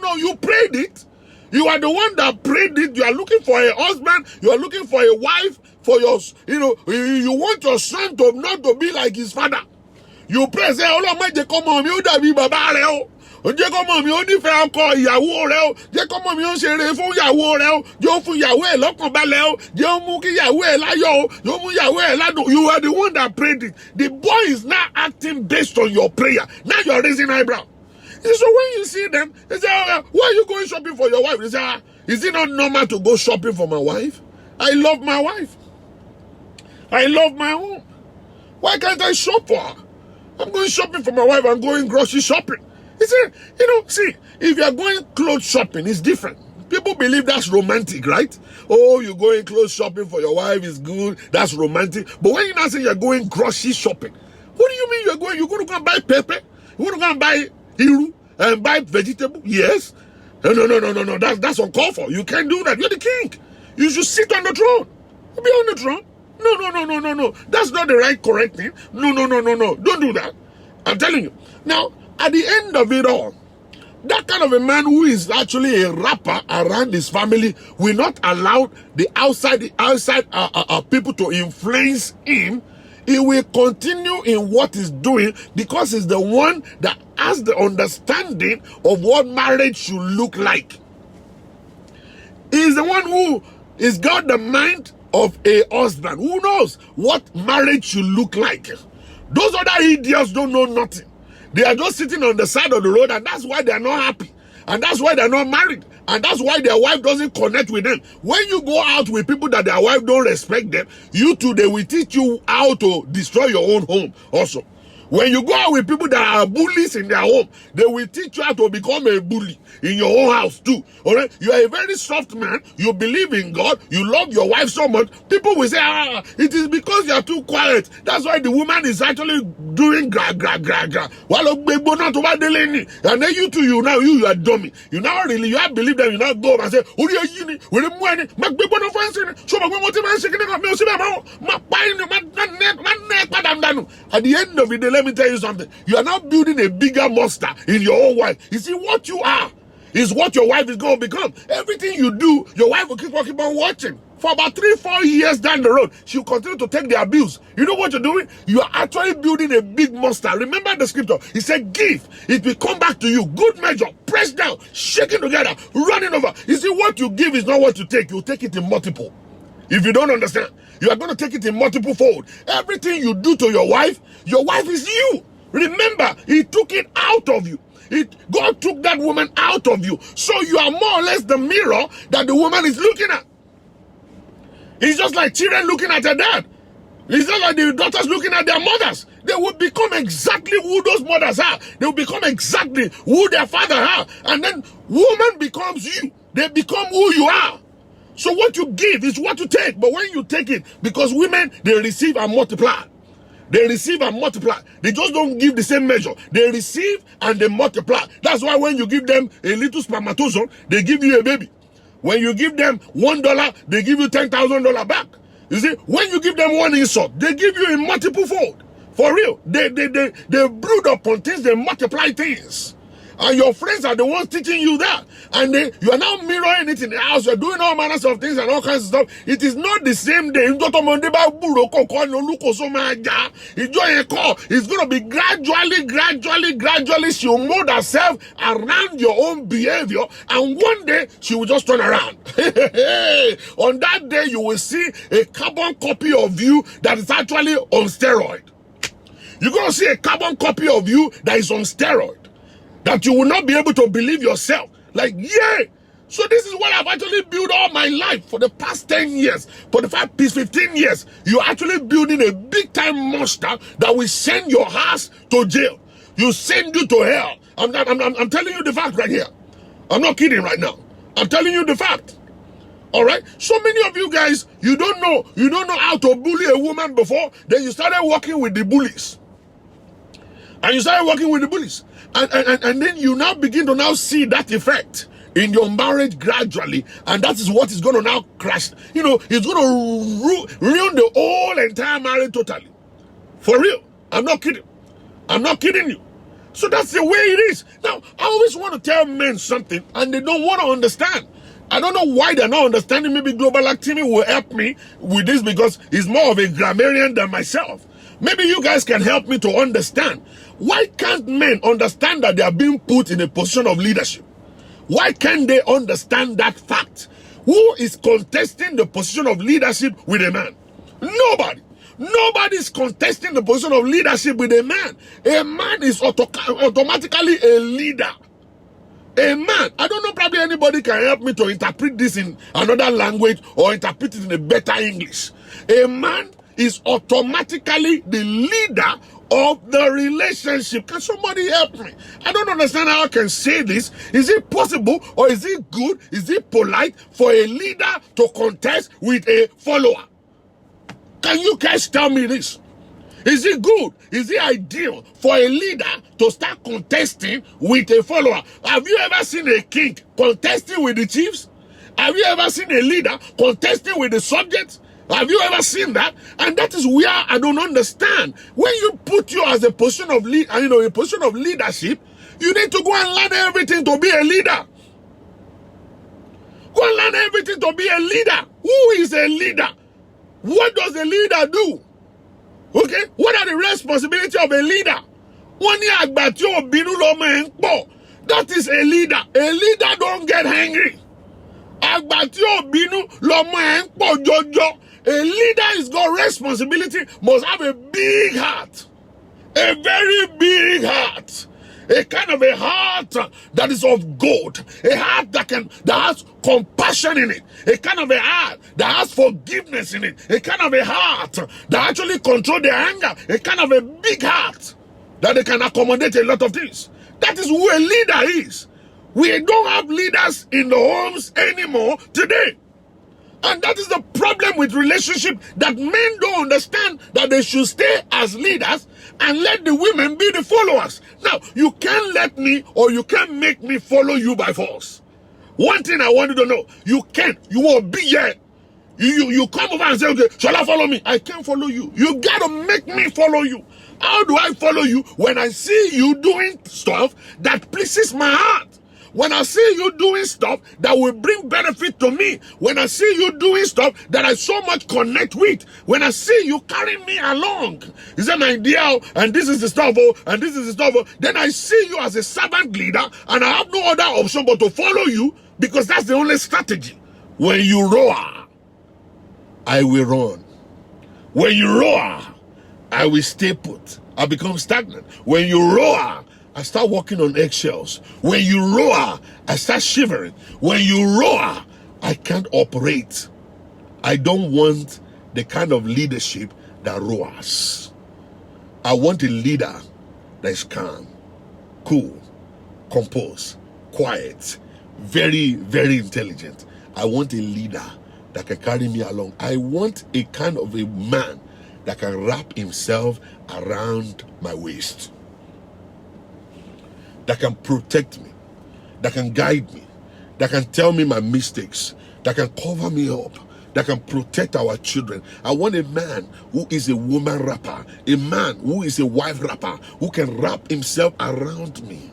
Speaker 2: no, you prayed it. You are the one that prayed it. You are looking for a husband. You are looking for a wife. For your, you want your son to not to be like his father. You pray, say, oh, Lord, jẹ́ kó mọ̀ mi ó dàbí bàbá rẹ̀ o. Jẹ́ kó mọ̀ mi ó nífẹ̀ẹ́ ọkọ ìyàwó rẹ̀ o. Jẹ́ kó mọ̀ mi ó ṣeré fún ìyàwó rẹ̀ o. Jẹ́ ó fún ìyàwó ẹ̀ lọ́kàn balẹ̀ o. Jẹ́ ó mú kí ìyàwó ẹ̀ láyọ̀ o. Jẹ́ ó mú ìyàwó ẹ̀ ládùn. You are the one that prayed it. The boy is now acting based on your prayer. Now you are raising eyebrow. So when you see them, they say, why are you going shopping for your wife? They say, is it not normal to go shopping for my wife? I love my wife. I love my home. Why can't I shop for her? I'm going shopping for my wife. I'm going grocery shopping. He said, see, if you are going clothes shopping, it's different. People believe that's romantic, right? Oh, you're going clothes shopping for your wife is good. That's romantic. But when you now say you're going grocery shopping, what do you mean you're going to go and buy pepper? You're going to go and buy iru and buy vegetable? Yes. No. That's uncalled for. You can't do that. You're the king. You should sit on the throne. Be on the throne. No. That's not the right, correct thing. No. Don't do that. I'm telling you. Now, at the end of it all, that kind of a man who is actually a rapper around his family will not allow the outside people to influence him. He will continue in what he's doing because he's the one that has the understanding of what marriage should look like. He's the one who has got the mind of a husband who knows what marriage should look like. Those other idiots don't know nothing. They are just sitting on the side of the road, and that's why they are not happy. And that's why they're not married. And that's why their wife doesn't connect with them. When you go out with people that their wife don't respect them, you too, they will teach you how to destroy your own home also. When you go out with people that are bullies in their home, they will teach you how to become a bully in your own house too. All right? You are a very soft man. You believe in God. You love your wife so much. People will say, it is because you are too quiet. That's why the woman is actually doing gra. And then you too, you are dummy. You now believe that you now go and say, at the end of it, let me tell you something. You are now building a bigger monster in your own wife. You see, what you are is what your wife is going to become. Everything you do, your wife will keep on watching. For about 3-4 years down the road, she'll continue to take the abuse. You know what you're doing? You are actually building a big monster. Remember the scripture. He said, give, it will come back to you. Good measure, pressed down, shaking together, running over. You see, what you give is not what you take. You take it in multiple. If you don't understand, you are going to take it in multiple fold. Everything you do to your wife is you. Remember, he took it out of you. God took that woman out of you. So you are more or less the mirror that the woman is looking at. It's just like children looking at their dad. It's not like the daughters looking at their mothers. They will become exactly who those mothers are. They will become exactly who their father are. And then woman becomes you. They become who you are. So what you give is what you take. But when you take it, because women, they receive and multiply. They receive and multiply. They just don't give the same measure. They receive and they multiply. That's why when you give them a little spermatozoon, they give you a baby. When you give them $1, they give you $10,000 back. You see, when you give them one insult, they give you in multiple fold. For real. They brood upon things, they multiply things. And your friends are the ones teaching you that. And you are now mirroring it in the house. You're doing all manners of things and all kinds of stuff. It is not the same day. It's going to be gradually. She'll mold herself around your own behavior. And one day, she will just turn around. On that day, you will see a carbon copy of you that is actually on steroid. You're going to see a carbon copy of you that is on steroid. That you will not be able to believe yourself. Like, yeah. So this is what I've actually built all my life for the past 10 years. For the 15 years. You're actually building a big time monster that will send your ass to jail. You send you to hell. I'm telling you the fact right here. I'm not kidding right now. I'm telling you the fact. All right. So many of you guys, you don't know how to bully a woman before. Then you started working with the bullies. And you started working with the bullies. And then you now begin to now see that effect in your marriage gradually. And that is what is going to now crash. You know, it's going to ruin the whole entire marriage totally. For real. I'm not kidding. I'm not kidding you. So that's the way it is. Now, I always want to tell men something and they don't want to understand. I don't know why they're not understanding. Maybe Global Activity will help me with this because he's more of a grammarian than myself. Maybe you guys can help me to understand. Why can't men understand that they are being put in a position of leadership? Why can't they understand that fact? Who is contesting the position of leadership with a man? Nobody. Nobody is contesting the position of leadership with a man. A man is automatically a leader. A man, I don't know, probably anybody can help me to interpret this in another language or interpret it in a better English. A man is automatically the leader of the relationship. Can somebody help me? I don't understand how I can say this. Is it possible or is it good? Is it polite for a leader to contest with a follower? Can you guys tell me this? Is it good? Is it ideal for a leader to start contesting with a follower? Have you ever seen a king contesting with the chiefs? Have you ever seen a leader contesting with the subjects? Have you ever seen that? And that is where I don't understand. When you put you as a position of a position of leadership, you need to go and learn everything to be a leader. Go and learn everything to be a leader. Who is a leader? What does a leader do? Okay, what are the responsibilities of a leader? That is a leader. A leader don't get angry. A leader is got responsibility, must have a big heart. A very big heart. A kind of a heart that is of gold. A heart that has compassion in it. A kind of a heart that has forgiveness in it. A kind of a heart that actually controls the anger. A kind of a big heart that they can accommodate a lot of things. That is who a leader is. We don't have leaders in the homes anymore today. And that is the problem with relationship, that men don't understand that they should stay as leaders and let the women be the followers. Now, you can't let me or you can't make me follow you by force. One thing I want you to know, you can't. You won't be here. You come over and say, okay, shall I follow me? I can't follow you. You got to make me follow you. How do I follow you? When I see you doing stuff that pleases my heart. When I see you doing stuff that will bring benefit to me. When I see you doing stuff that I so much connect with. When I see you carrying me along. Is that my deal? And this is the stuff, and this is the stuff. Then I see you as a servant leader, and I have no other option but to follow you, because that's the only strategy. When you roar, I will run. When you roar, I will stay put. I become stagnant. When you roar, I start walking on eggshells. When you roar, I start shivering. When you roar, I can't operate. I don't want the kind of leadership that roars. I want a leader that is calm, cool, composed, quiet, very, very intelligent. I want a leader that can carry me along. I want a kind of a man that can wrap himself around my waist, that can protect me, that can guide me, that can tell me my mistakes, that can cover me up, that can protect our children. I want a man who is a woman wrapper, a man who is a wife wrapper, who can wrap himself around me,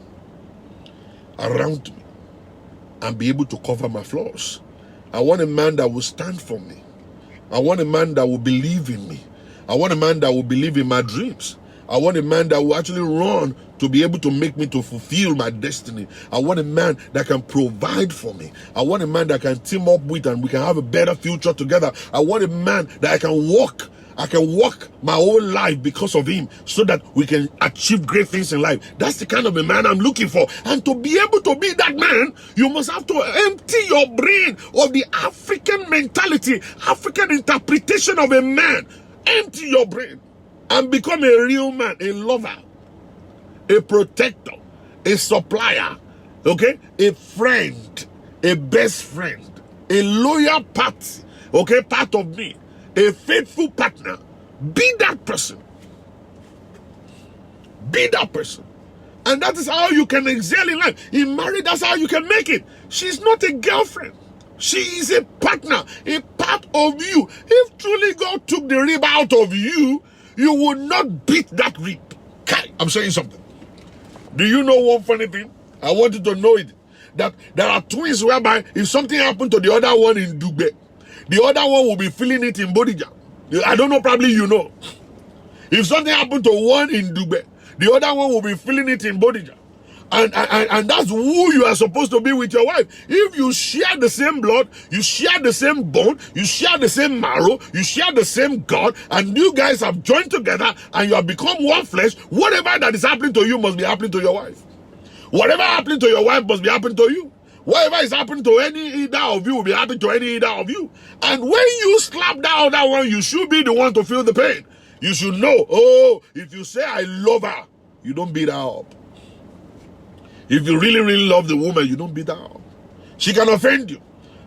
Speaker 2: and be able to cover my flaws. I want a man that will stand for me. I want a man that will believe in me. I want a man that will believe in my dreams. I want a man that will actually run to be able to make me to fulfill my destiny. I want a man that can provide for me. I want a man that can team up with and we can have a better future together. I want a man that I can walk my whole life because of him, so that we can achieve great things in life. That's the kind of a man I'm looking for. And to be able to be that man, you must have to empty your brain of the African mentality, African interpretation of a man. Empty your brain and become a real man, a lover, a protector, a supplier, okay, a friend, a best friend, a loyal part, okay, part of me, a faithful partner. Be that person. Be that person. And that is how you can excel in life. In marriage, that's how you can make it. She's not a girlfriend. She is a partner, a part of you. If truly God took the rib out of you, you would not beat that rib. Kai, I'm saying something. Do you know one funny thing? I want you to know it. That there are twins whereby if something happened to the other one in Dugbe, the other one will be feeling it in Bodija. I don't know, probably you know. If something happened to one in Dugbe, the other one will be feeling it in Bodija. And that's who you are supposed to be with your wife. If you share the same blood, you share the same bone, you share the same marrow, you share the same God, and you guys have joined together and you have become one flesh, whatever that is happening to you must be happening to your wife. Whatever happening to your wife must be happening to you. Whatever is happening to any either of you will be happening to any either of you. And when you slap that other one, you should be the one to feel the pain. You should know, oh, if you say I love her, you don't beat her up. If you really, really love the woman, you don't beat her up. She can offend you.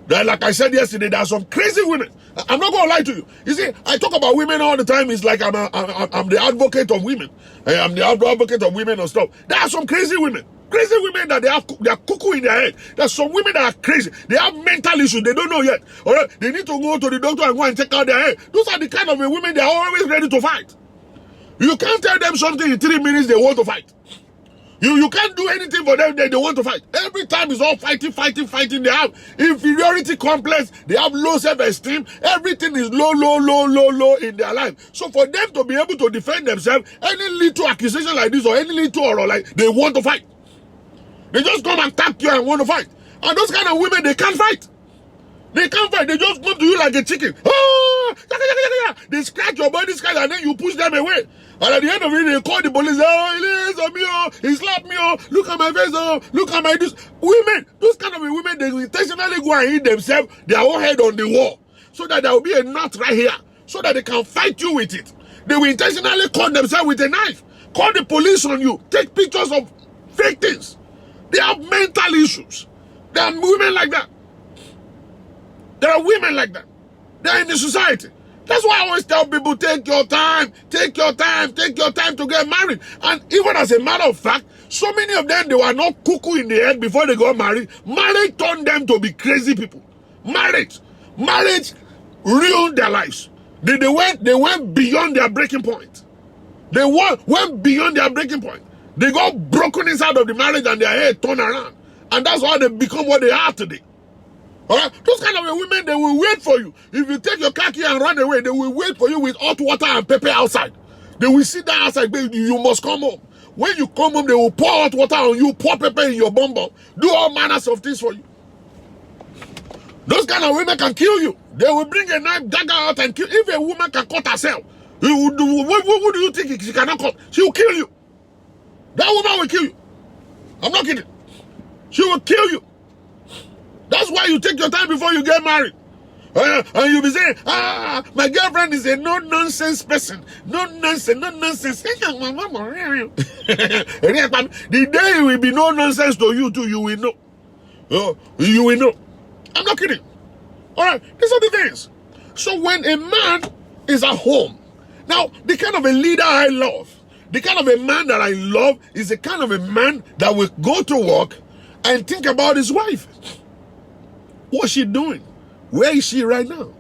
Speaker 2: Like I said yesterday, there are some crazy women. I'm not going to lie to you. You see, I talk about women all the time. It's like I'm the advocate of women. I'm the advocate of women and stuff. There are some crazy women. Crazy women that they are cuckoo in their head. There's some women that are crazy. They have mental issues. They don't know yet. All right? They need to go to the doctor and go and check out their head. Those are the kind of women they are always ready to fight. You can't tell them something in 3 minutes they want to fight. You can't do anything for them, they want to fight. Every time it's all fighting. They have inferiority complex. They have low self-esteem. Everything is low in their life. So for them to be able to defend themselves, any little accusation like this or any little or like, they want to fight. They just come and tap you and want to fight. And those kind of women, they can't fight. They can't fight. They just come to you like a chicken. Oh, they scratch your body, and then you push them away. And at the end of it, they call the police. Oh, he on me, oh, he slapped me, oh, look at my face, oh, look at my this. Women, those kind of women, they will intentionally go and hit themselves, their own head on the wall, so that there will be a knot right here, so that they can fight you with it. They will intentionally cut themselves with a knife, call the police on you, take pictures of fake things. They have mental issues. There are women like that. There are women like that. They are in the society. That's why I always tell people, take your time to get married. And even as a matter of fact, so many of them, they were not cuckoo in the head before they got married. Marriage turned them to be crazy people. Marriage ruined their lives. They went beyond their breaking point. They went beyond their breaking point. They got broken inside of the marriage and their head turned around. And that's why they become what they are today. Alright? Those kind of women, they will wait for you. If you take your car key and run away, they will wait for you with hot water and pepper outside. They will sit down outside, baby, you must come home. When you come home, they will pour hot water on you, pour pepper in your bum bum, do all manners of things for you. Those kind of women can kill you. They will bring a knife, dagger out and kill. If a woman can cut herself, what do you think she cannot cut? She will kill you. That woman will kill you. I'm not kidding. She will kill you. That's why you take your time before you get married. And you'll be saying, my girlfriend is a no-nonsense person. No-nonsense. The day it will be no-nonsense to you too, you will know. You will know. I'm not kidding. All right, these are the things. So when a man is at home, now, the kind of a leader I love, the kind of a man that I love is the kind of a man that will go to work and think about his wife. What's she doing? Where is she right now?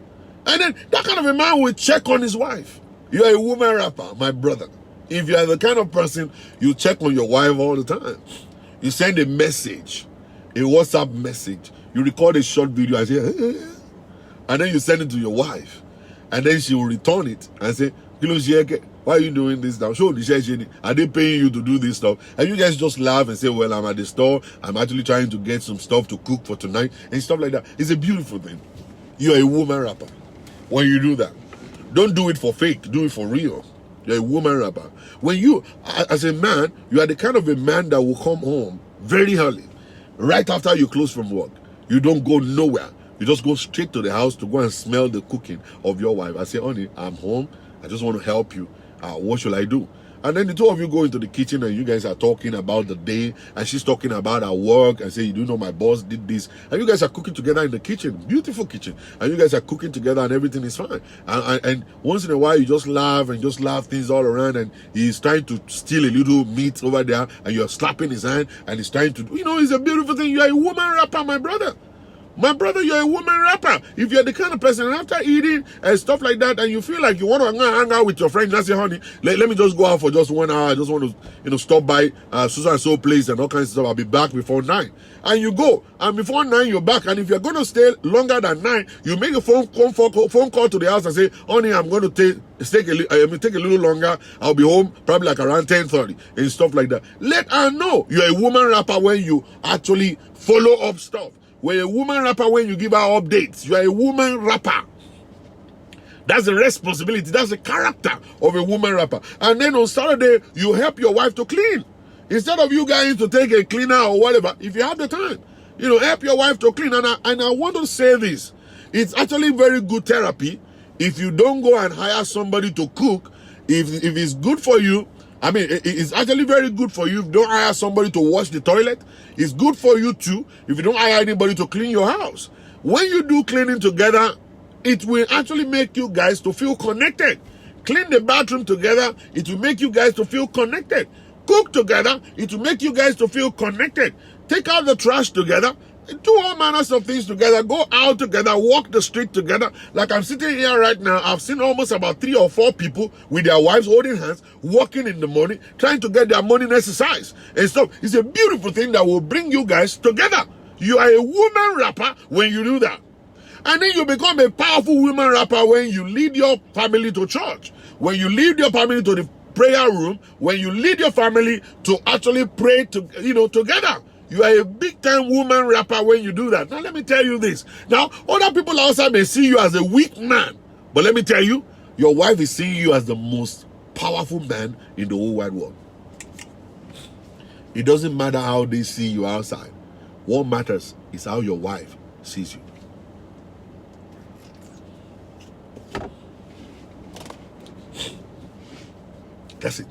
Speaker 2: And then that kind of a man will check on his wife. You're a woman rapper, my brother. If you're the kind of person, you check on your wife all the time. You send a message, a WhatsApp message. You record a short video and say, and then you send it to your wife. And then she will return it and say, why are you doing this now? Are they paying you to do this stuff? And you guys just laugh and say, well, I'm at the store. I'm actually trying to get some stuff to cook for tonight and stuff like that. It's a beautiful thing. You're a woman rapper. When you do that, don't do it for fake. Do it for real. You're a woman rapper. When you, as a man, you are the kind of a man that will come home very early, right after you close from work. You don't go nowhere. You just go straight to the house to go and smell the cooking of your wife. I say, honey, I'm home. I just want to help you. What should I do? And then the two of you go into the kitchen and you guys are talking about the day, and she's talking about her work and say, you do know my boss did this, and you guys are cooking together in the kitchen, beautiful kitchen, and you guys are cooking together and everything is fine. And once in a while you just laugh things all around, and he's trying to steal a little meat over there and you're slapping his hand and he's trying to, it's a beautiful thing. You are a woman rapper, my brother. My brother, you're a woman rapper. If you're the kind of person, after eating and stuff like that, and you feel like you want to hang out with your friends, just say, honey, let me just go out for just 1 hour. I just want to, stop by so and so place and all kinds of stuff. I'll be back before 9. And you go, and before 9, you're back. And if you're going to stay longer than 9, you make a phone call to the house and say, honey, I'm going to take a little longer. I'll be home probably like around 10:30 and stuff like that. Let her know you're a woman rapper when you actually follow up stuff. We're a woman rapper when you give her updates. You are a woman rapper. That's the responsibility. That's the character of a woman rapper. And then on Saturday, you help your wife to clean. Instead of you guys to take a cleaner or whatever, if you have the time, help your wife to clean. And I want to say this. It's actually very good therapy if you don't go and hire somebody to cook. If it's good for you, it's actually very good for you if you don't hire somebody to wash the toilet. It's good for you too if you don't hire anybody to clean your house. When you do cleaning together, it will actually make you guys to feel connected. Clean the bathroom together, it will make you guys to feel connected. Cook together, it will make you guys to feel connected. Take out the trash together. Do all manners of things together. Go out together. Walk the street together. Like I'm sitting here right now, I've seen almost about 3 or 4 people with their wives holding hands, walking in the morning, trying to get their morning exercise and stuff. It's a beautiful thing that will bring you guys together. You are a woman rapper when you do that. And then you become a powerful woman rapper when you lead your family to church. When you lead your family to the prayer room. When you lead your family to actually pray together. You are a big-time woman rapper when you do that. Now, let me tell you this. Now, other people outside may see you as a weak man. But let me tell you, your wife is seeing you as the most powerful man in the whole wide world. It doesn't matter how they see you outside. What matters is how your wife sees you. That's it.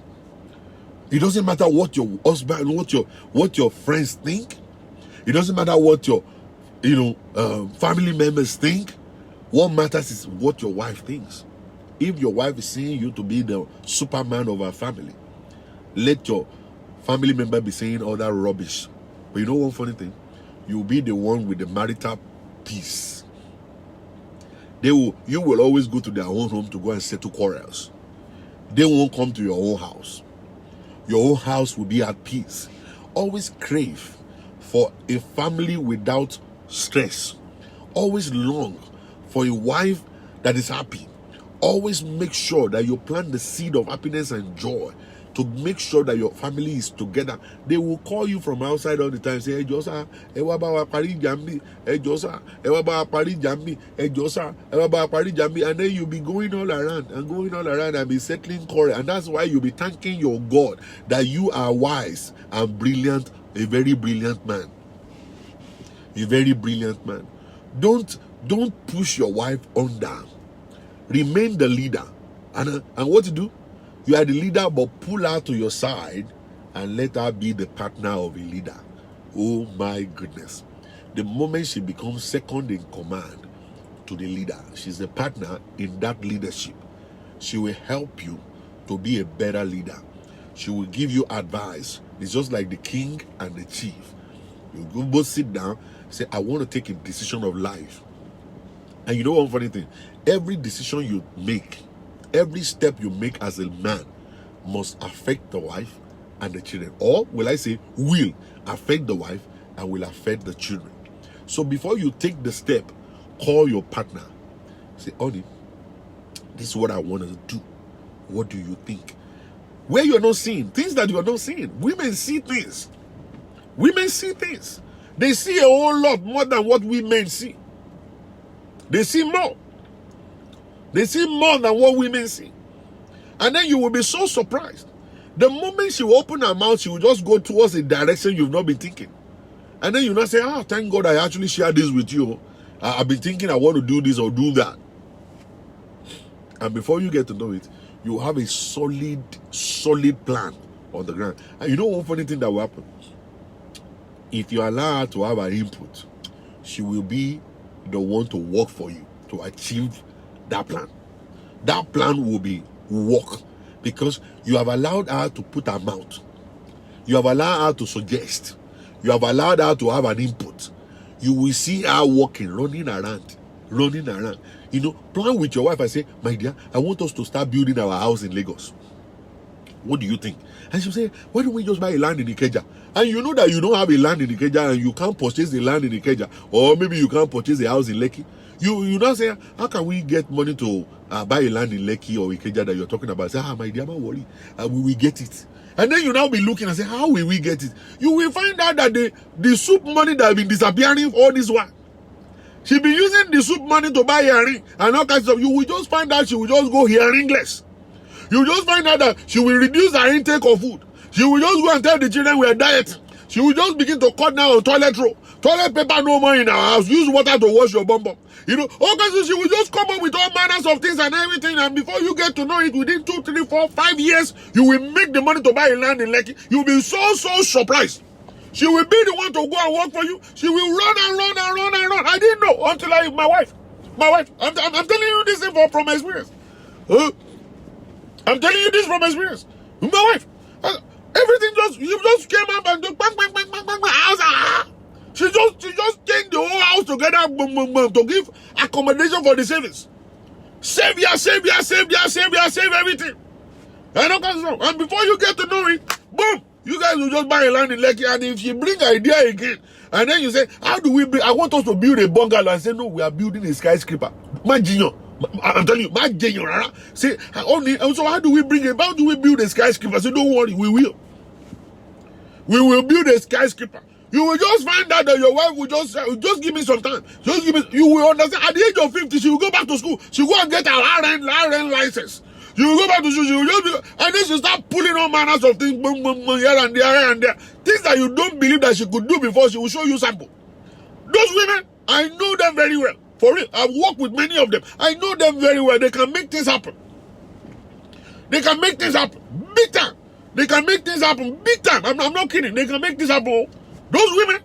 Speaker 2: It doesn't matter what your husband, what your friends think. It doesn't matter what your, family members think. What matters is what your wife thinks. If your wife is seeing you to be the Superman of her family, let your family member be saying all that rubbish. But you know one funny thing? You'll be the one with the marital peace. You will always go to their own home to go and settle quarrels. They won't come to your own house. Your own house will be at peace. Always crave for a family without stress. Always long for a wife that is happy. Always make sure that you plant the seed of happiness and joy to make sure that your family is together. They will call you from outside all the time, say, hey, Josa, Pari Jambi, hey, Josa, Pari Jambi, hey, Josa, Pari Jambi, and then you'll be going all around and be settling quarrel. And that's why you'll be thanking your God that you are wise and brilliant, a very brilliant man. A very brilliant man. Don't push your wife under. Remain the leader. And what to do? You are the leader, but pull her to your side and let her be the partner of a leader. Oh my goodness. The moment she becomes second in command to the leader, she's a partner in that leadership. She will help you to be a better leader. She will give you advice. It's just like the king and the chief. You both sit down, say, I want to take a decision of life. And you know one funny thing? Every decision you make, every step you make as a man must affect the wife and the children. Or will I say will affect the wife and will affect the children. So before you take the step, call your partner. Say, honey, this is what I want to do. What do you think? Where you're not seeing, things that you're not seeing. Women see things. Women see things. They see a whole lot more than what we men see. They see more. They see more than what women see. And then you will be so surprised. The moment she will open her mouth, she will just go towards a direction you've not been thinking. And then you not say, thank God I actually shared this with you. I've been thinking I want to do this or do that. And before you get to know it, you have a solid plan on the ground. And you know one funny thing that will happen? If you allow her to have her input, she will be the one to work for you to achieve that plan. That plan will be work because you have allowed her to put her mouth. You have allowed her to suggest. You have allowed her to have an input. You will see her walking, running around. You know, plan with your wife and say, my dear, I want us to start building our house in Lagos. What do you think? And she'll say, why don't we just buy a land in Ikeja? And you know that you don't have a land in Ikeja and you can't purchase the land in Ikeja. Or maybe you can't purchase a house in Lekki. You now say, how can we get money to buy a land in Lekki or Ikeja that you're talking about? Say, my dear, don't worry. We will get it. And then you now be looking and say, how will we get it? You will find out that the soup money that has been disappearing all this while, she be using the soup money to buy earring and all kinds of stuff. You will just find out she will just go earringless. You will just find out that she will reduce her intake of food. She will just go and tell the children we are dieting. She will just begin to cut down on toilet roll. Toilet paper no more in our house. Use water to wash your bum bum. You know, okay, so she will just come up with all manners of things and everything. And before you get to know it, within 2, 3, 4, 5 years, you will make the money to buy a land in Lekki. You will be so surprised. She will be the one to go and work for you. She will run. I didn't know until my wife. I'm telling you this thing from experience. I'm telling you this from experience. My wife. Everything you just came up and just bang. She just changed the whole house together to give accommodation for the savings. Save everything. And before you get to know it, boom, you guys will just buy a land in Lekki. And if she bring an idea again, and then you say, how do we build? I want us to build a bungalow. And say, no, we are building a skyscraper. I'm telling you, say, so how do we build a skyscraper? I say, don't worry, we will. We will build a skyscraper. You will just find out that your wife will just give me some time. You will understand. At the age of 50, she will go back to school. She will go and get her RN license. She will go back to school. She will just and then she start pulling all manners of things, here and there. Things that you don't believe that she could do before. She will show you sample. Those women, I know them very well. For real, I've worked with many of them. I know them very well. They can make things happen. They can make things happen. Big time. They can make things happen. Big time. I'm not kidding. They can make things happen. Those women,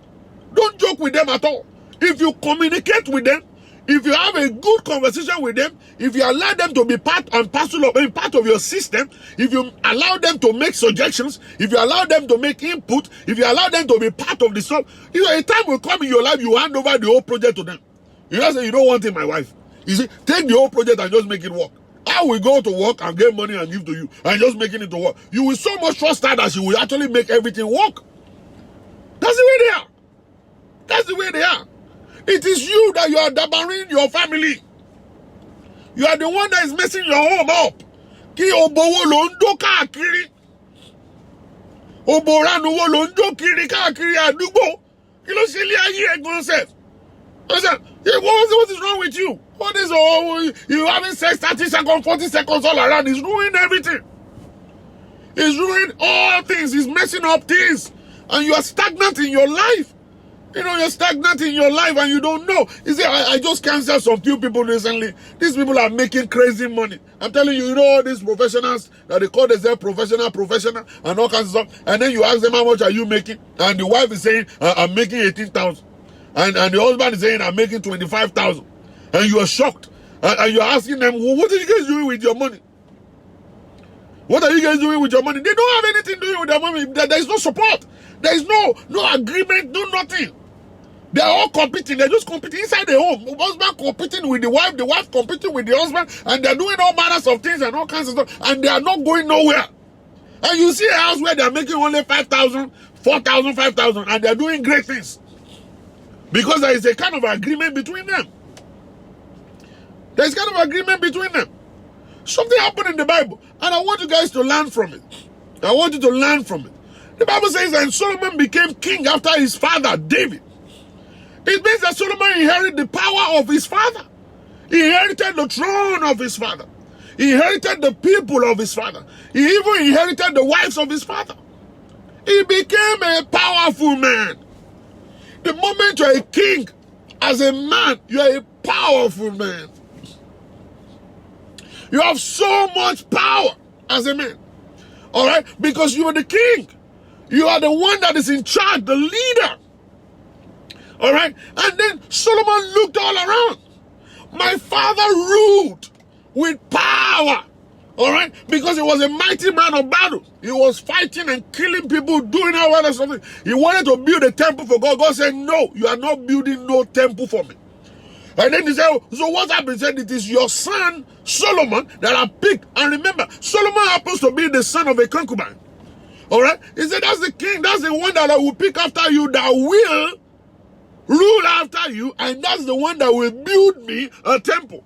Speaker 2: don't joke with them at all. If you communicate with them, if you have a good conversation with them, if you allow them to be part of your system, if you allow them to make suggestions, if you allow them to make input, if you allow them to be part of the stuff, a time will come in your life, you hand over the whole project to them. You just say, you don't want it, my wife. You see, take the whole project and just make it work. I will go to work and get money and give to you and just making it to work. You will so much trust her that she will actually make everything work. That's the way they are. That's the way they are. It is you that you are dabbering your family. You are the one that is messing your home up. Ki obowo lo ndo káàkiri. Oboranuwo lo ndo kiri káàkiri àdúgbò. Kí ló ṣe ilé ayé ẹ̀gbọ́n sef? What is wrong with you? What is you having sex 30 seconds, 40 seconds all around? It's ruining everything. It's ruining all things. It's messing up things. And you are stagnant in your life. You know, you're stagnant in your life and you don't know. You see, I just canceled some few people recently. These people are making crazy money. I'm telling you, you know all these professionals that they call themselves professional, and all kinds of stuff. And then you ask them, how much are you making? And the wife is saying, I'm making 18,000. And the husband is saying, I'm making 25,000. And you are shocked. And you're asking them, well, what are you guys doing with your money? What are you guys doing with your money? They don't have anything doing with their money. There is no support. There is no agreement, no nothing. They are all competing. They're just competing inside the home. The husband competing with the wife competing with the husband, and they're doing all manners of things and all kinds of stuff, and they are not going nowhere. And you see a house where they're making only 5,000, 4,000, 5,000, and they're doing great things. Because there is a kind of agreement between them. There's kind of agreement between them. Something happened in the Bible, and I want you guys to learn from it. I want you to learn from it. The Bible says that Solomon became king after his father, David. It means that Solomon inherited the power of his father. He inherited the throne of his father. He inherited the people of his father. He even inherited the wives of his father. He became a powerful man. The moment you're a king, as a man, you're a powerful man. You have so much power as a man. All right? Because you are the king. You are the one that is in charge, the leader. All right? And then Solomon looked all around. My father ruled with power. All right? Because he was a mighty man of battle. He was fighting and killing people, doing all that stuff. He wanted to build a temple for God. God said, no, you are not building no temple for me. And then he said, so what happened? He said, it is your son, Solomon, that I picked. And remember, Solomon happens to be the son of a concubine. All right? He said, that's the king. That's the one that I will pick after you, that will rule after you. And that's the one that will build me a temple.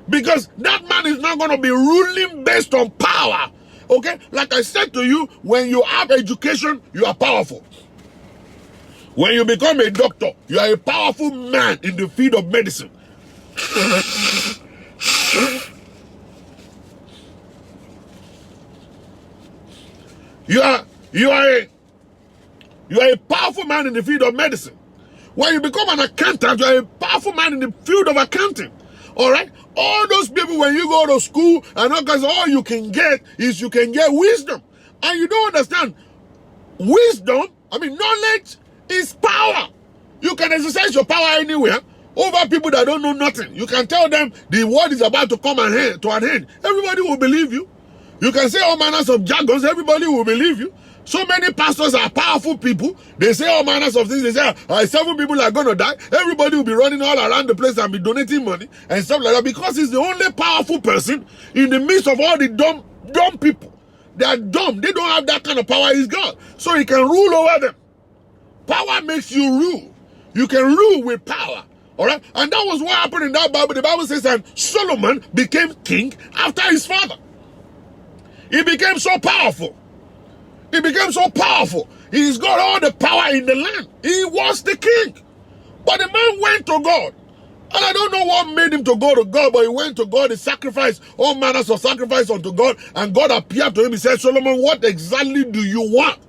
Speaker 2: Because that man is not going to be ruling based on power. Okay? Like I said to you, when you have education, you are powerful. When you become a doctor, you are a powerful man in the field of medicine. You are a powerful man in the field of medicine. When you become an accountant, you are a powerful man in the field of accounting. All right? All those people, when you go to school, and all you can get is you can get wisdom. And you don't understand. Wisdom, knowledge is power. You can exercise your power anywhere over people that don't know nothing. You can tell them the word is about to come to an end. Everybody will believe you. You can say all manners of jargons. Everybody will believe you. So many pastors are powerful people. They say all manners of things. They say 7 people are going to die. Everybody will be running all around the place and be donating money and stuff like that, because he's the only powerful person in the midst of all the dumb people. They are dumb. They don't have that kind of power. He's God. So he can rule over them. Power makes you rule. You can rule with power. All right? And that was what happened in that Bible. The Bible says that Solomon became king after his father. He became so powerful. He became so powerful. He's got all the power in the land. He was the king. But the man went to God. And I don't know what made him to go to God, but he went to God. He sacrificed all manners of sacrifice unto God. And God appeared to him. He said, Solomon, what exactly do you want?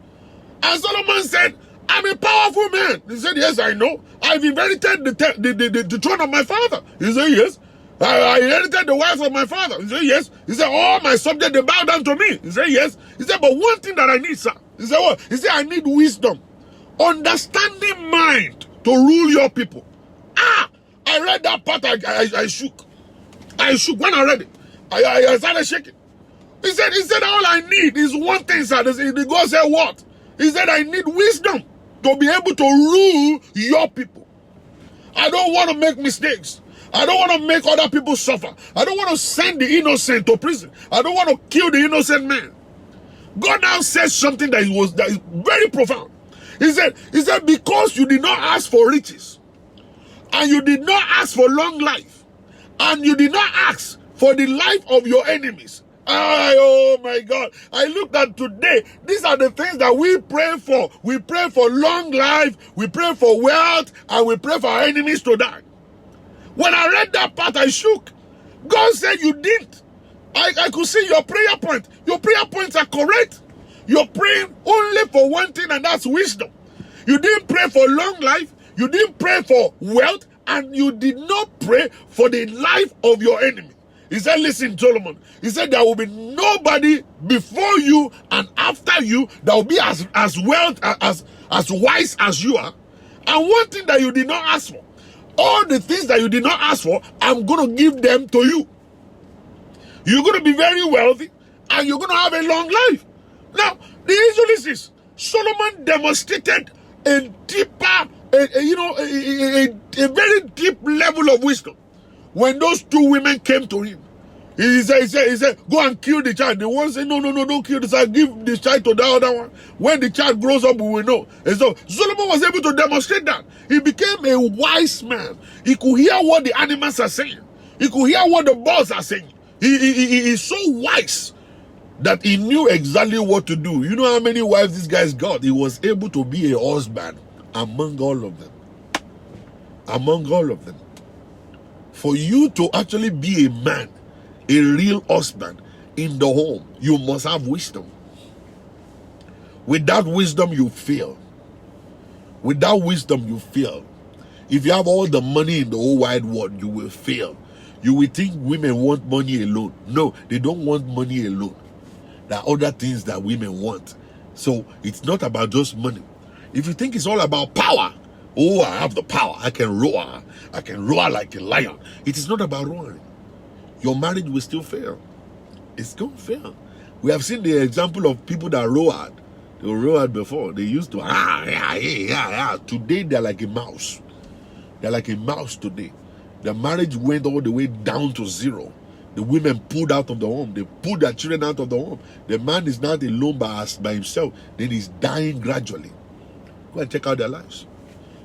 Speaker 2: And Solomon said, I'm a powerful man. He said, yes, I know. I've inherited the throne of my father. He said, yes. I inherited the wife of my father. He said, yes. He said, all my subjects, they bow down to me. He said, yes. He said, but one thing that I need, sir. He said, what? He said, I need wisdom. Understanding mind to rule your people. I read that part, I shook. I shook when I read it. I started shaking. He said, all I need is one thing, sir. The God said, what? He said, I need wisdom to be able to rule your people. I don't want to make mistakes. I don't want to make other people suffer. I don't want to send the innocent to prison. I don't want to kill the innocent man. God now says something that is very profound. He said, because you did not ask for riches, and you did not ask for long life, and you did not ask for the life of your enemies. Oh my God. I looked at today. These are the things that we pray for. We pray for long life. We pray for wealth. And we pray for our enemies to die. When I read that part, I shook. God said you didn't. I could see your prayer point. Your prayer points are correct. You're praying only for one thing, and that's wisdom. You didn't pray for long life. You didn't pray for wealth. And you did not pray for the life of your enemy. He said, listen, Solomon. He said, there will be nobody before you and after you that will be as wise as you are. And one thing that you did not ask for, all the things that you did not ask for, I'm going to give them to you. You're going to be very wealthy, and you're going to have a long life. Now, the issue is this. Solomon demonstrated a deeper, a very deep level of wisdom. When those 2 women came to him, he said, go and kill the child. The one said, no, don't kill the child. Give the child to the other one. When the child grows up, we will know. And so Solomon was able to demonstrate that. He became a wise man. He could hear what the animals are saying. He could hear what the birds are saying. He is so wise that he knew exactly what to do. You know how many wives this guy's got? He was able to be a husband among all of them. Among all of them. For you to actually be a man, a real husband in the home, you must have wisdom. Without wisdom, you fail. Without wisdom, you fail. If you have all the money in the whole wide world, you will fail. You will think women want money alone. No, they don't want money alone. There are other things that women want. So it's not about just money. If you think it's all about power, oh, I have the power, I can roar like a lion. It is not about roaring. Your marriage will still fail. It's going to fail. We have seen the example of people that roared. They roared before. They used to, Today they're like a mouse. They're like a mouse today. The marriage went all the way down to zero. The women pulled out of the home. They pulled their children out of the home. The man is not alone by himself. Then he's dying gradually. Go and check out their lives.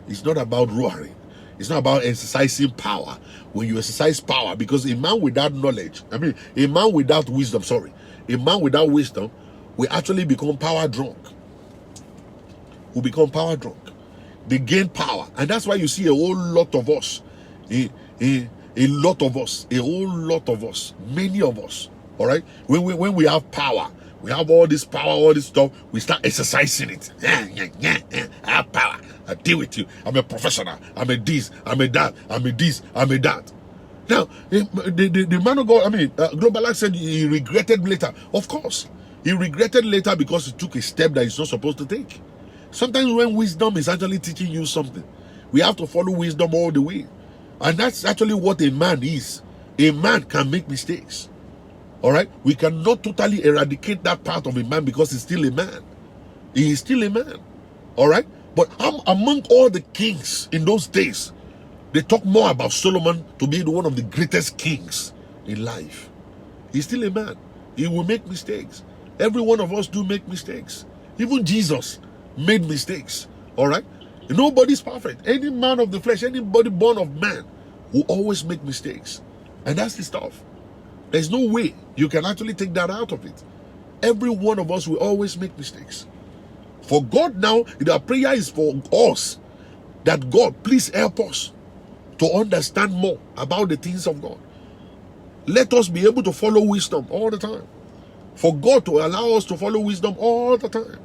Speaker 2: It's not about roaring. It's not about exercising power. When you exercise power, because a man without knowledge, a man without wisdom, we actually become power drunk. We become power drunk. They gain power. And that's why you see a whole lot of us, many of us, all right? When we have power, we have all this power, all this stuff, we start exercising it. I have power. I deal with you. I'm a professional. I'm a this, I'm a that, I'm a this, I'm a that. Now, the man of God, Global said he regretted later. Of course, he regretted later because he took a step that he's not supposed to take. Sometimes when wisdom is actually teaching you something, we have to follow wisdom all the way. And that's actually what a man is. A man can make mistakes. All right? We cannot totally eradicate that part of a man because he's still a man. He is still a man. All right? But among all the kings in those days, they talk more about Solomon to be one of the greatest kings in life. He's still a man. He will make mistakes. Every one of us do make mistakes. Even Jesus made mistakes. All right? Nobody's perfect. Any man of the flesh, anybody born of man will always make mistakes. And that's the stuff. There's no way you can actually take that out of it. Every one of us will always make mistakes. For God now, the prayer is for us that God, please help us to understand more about the things of God. Let us be able to follow wisdom all the time. For God to allow us to follow wisdom all the time.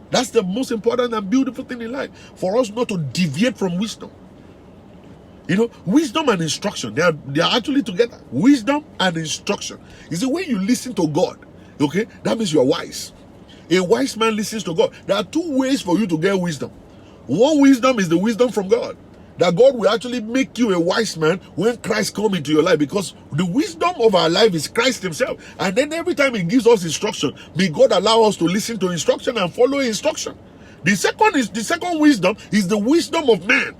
Speaker 2: That's the most important and beautiful thing in life. For us not to deviate from wisdom. Wisdom and instruction, they are actually together. Wisdom and instruction. Is the way you listen to God. Okay? That means you are wise. A wise man listens to God. There are two ways for you to get wisdom. One wisdom is the wisdom from God. That God will actually make you a wise man when Christ comes into your life, because the wisdom of our life is Christ himself. And then every time he gives us instruction, may God allow us to listen to instruction and follow instruction. The second wisdom is the wisdom of man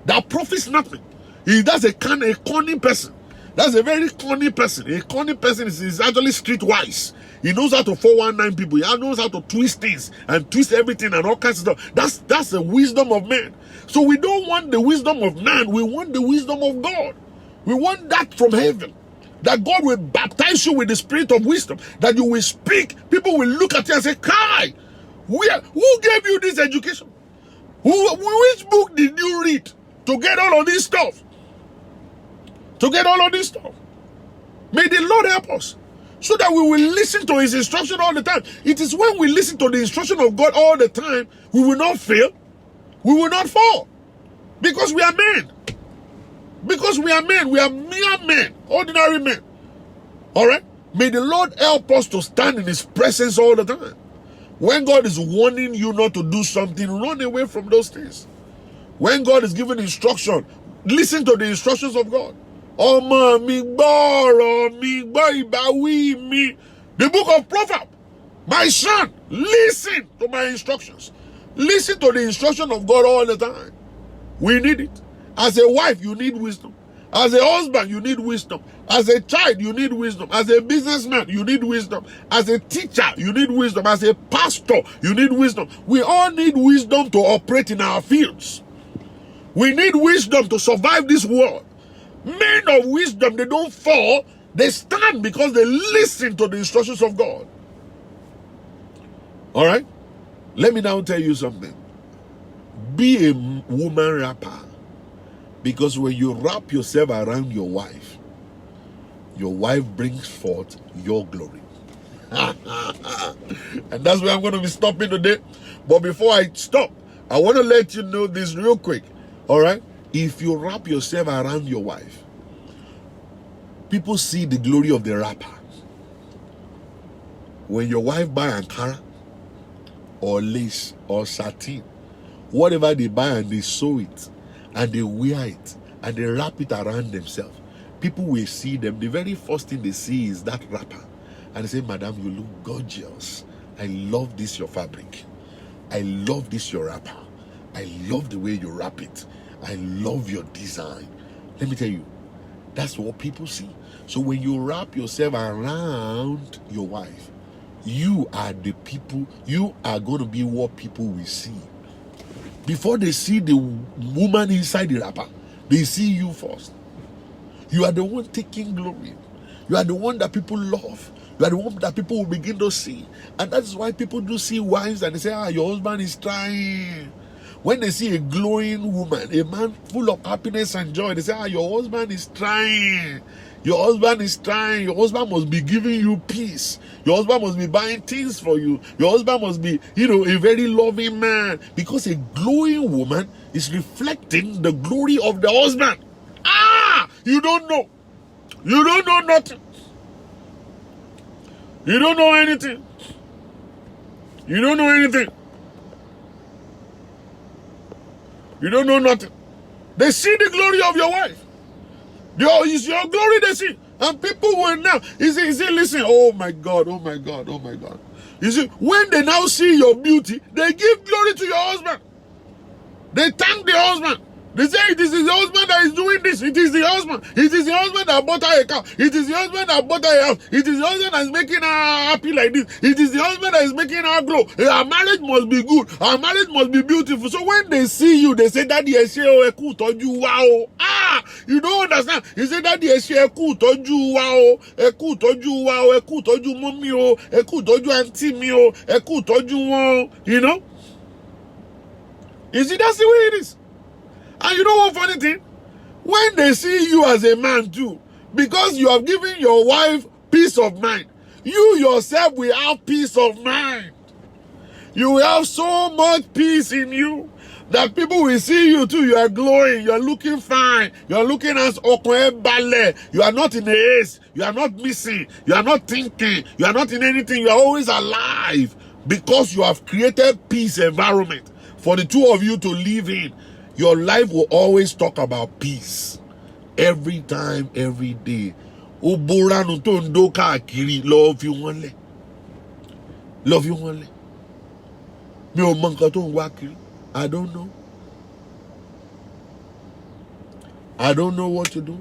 Speaker 2: that profits nothing. That's a cunning person. That's a very cunning person. A cunning person is actually streetwise. He knows how to 419 people. He knows how to twist things and twist everything and all kinds of stuff. That's the wisdom of man. So we don't want the wisdom of man. We want the wisdom of God. We want that from heaven. That God will baptize you with the spirit of wisdom. That you will speak. People will look at you and say, Kai, who gave you this education? Which book did you read to get all of this stuff? May the Lord help us, so that we will listen to his instruction all the time. It is when we listen to the instruction of God all the time, we will not fail, we will not fall. Because we are men. We are mere men, ordinary men. Alright? May the Lord help us to stand in his presence all the time. When God is warning you not to do something, run away from those things. When God is giving instruction, listen to the instructions of God. Ọmọ mi gbọ́rọ̀ mi gbọ́ ìbáwí mi. The book of Proverbs. My son, listen to my instructions. Listen to the instruction of God all the time. We need it. As a wife, you need wisdom. As a husband, you need wisdom. As a child, you need wisdom. As a businessman, you need wisdom. As a teacher, you need wisdom. As a pastor, you need wisdom. We all need wisdom to operate in our fields. We need wisdom to survive this world. Men of wisdom, they don't fall. They stand because they listen to the instructions of God. All right? Let me now tell you something. Be a woman rapper. Because when you wrap yourself around your wife brings forth your glory. And that's where I'm going to be stopping today. But before I stop, I want to let you know this real quick. All right? If you wrap yourself around your wife, People see the glory of the rapper. When your wife buy Ankara or lace or satin, whatever they buy and they sew it and they wear it and they wrap it around themselves, people will see them. The very first thing they see is that wrapper. And they say, Madam, you look gorgeous. I love this your fabric. I love this your wrapper. I love the way you wrap it. I love your design. Let me tell you, that's what people see. So when you wrap yourself around your wife, you are the people, you are going to be what people will see. Before they see the woman inside the wrapper, they see you first. You are the one taking glory. You are the one that people love. You are the one that people will begin to see. And that's why people do see wives and they say, your husband is trying. When they see a glowing woman, a man full of happiness and joy, they say, your husband is trying. Your husband is trying. Your husband must be giving you peace. Your husband must be buying things for you. Your husband must be, a very loving man. Because a glowing woman is reflecting the glory of the husband. You don't know. You don't know nothing. You don't know anything. You don't know anything. You don't know nothing. They see the glory of your wife. It's your glory they see. And people will now, you see, listen, oh my God. You see, when they now see your beauty, they give glory to your husband. They thank the husband. They say, this is the husband that is doing this. It is the husband. It is the husband that bought her a car. It is the husband that bought her a house. It is the husband that is making her happy like this. It is the husband that is making her glow. Our marriage must be good. Our marriage must be beautiful. So when they see you, they say, Daddy, eku toju wow. You don't understand. He said, Daddy, eku toju wow. Eku toju wow. Eku toju mommy o. Eku toju auntie me o. Eku toju wow. You know? You see, that's the way it is. And you know what funny thing? When they see you as a man too, because you have given your wife peace of mind, you yourself will have peace of mind. You will have so much peace in you that people will see you too. You are glowing. You are looking fine. You are looking as okwe ballet. You are not in a haze. You are not missing. You are not thinking. You are not in anything. You are always alive because you have created peace environment for the two of you to live in. Your life will always talk about peace. Every time, every day. Love you only. Love you only. I don't know. I don't know what to do.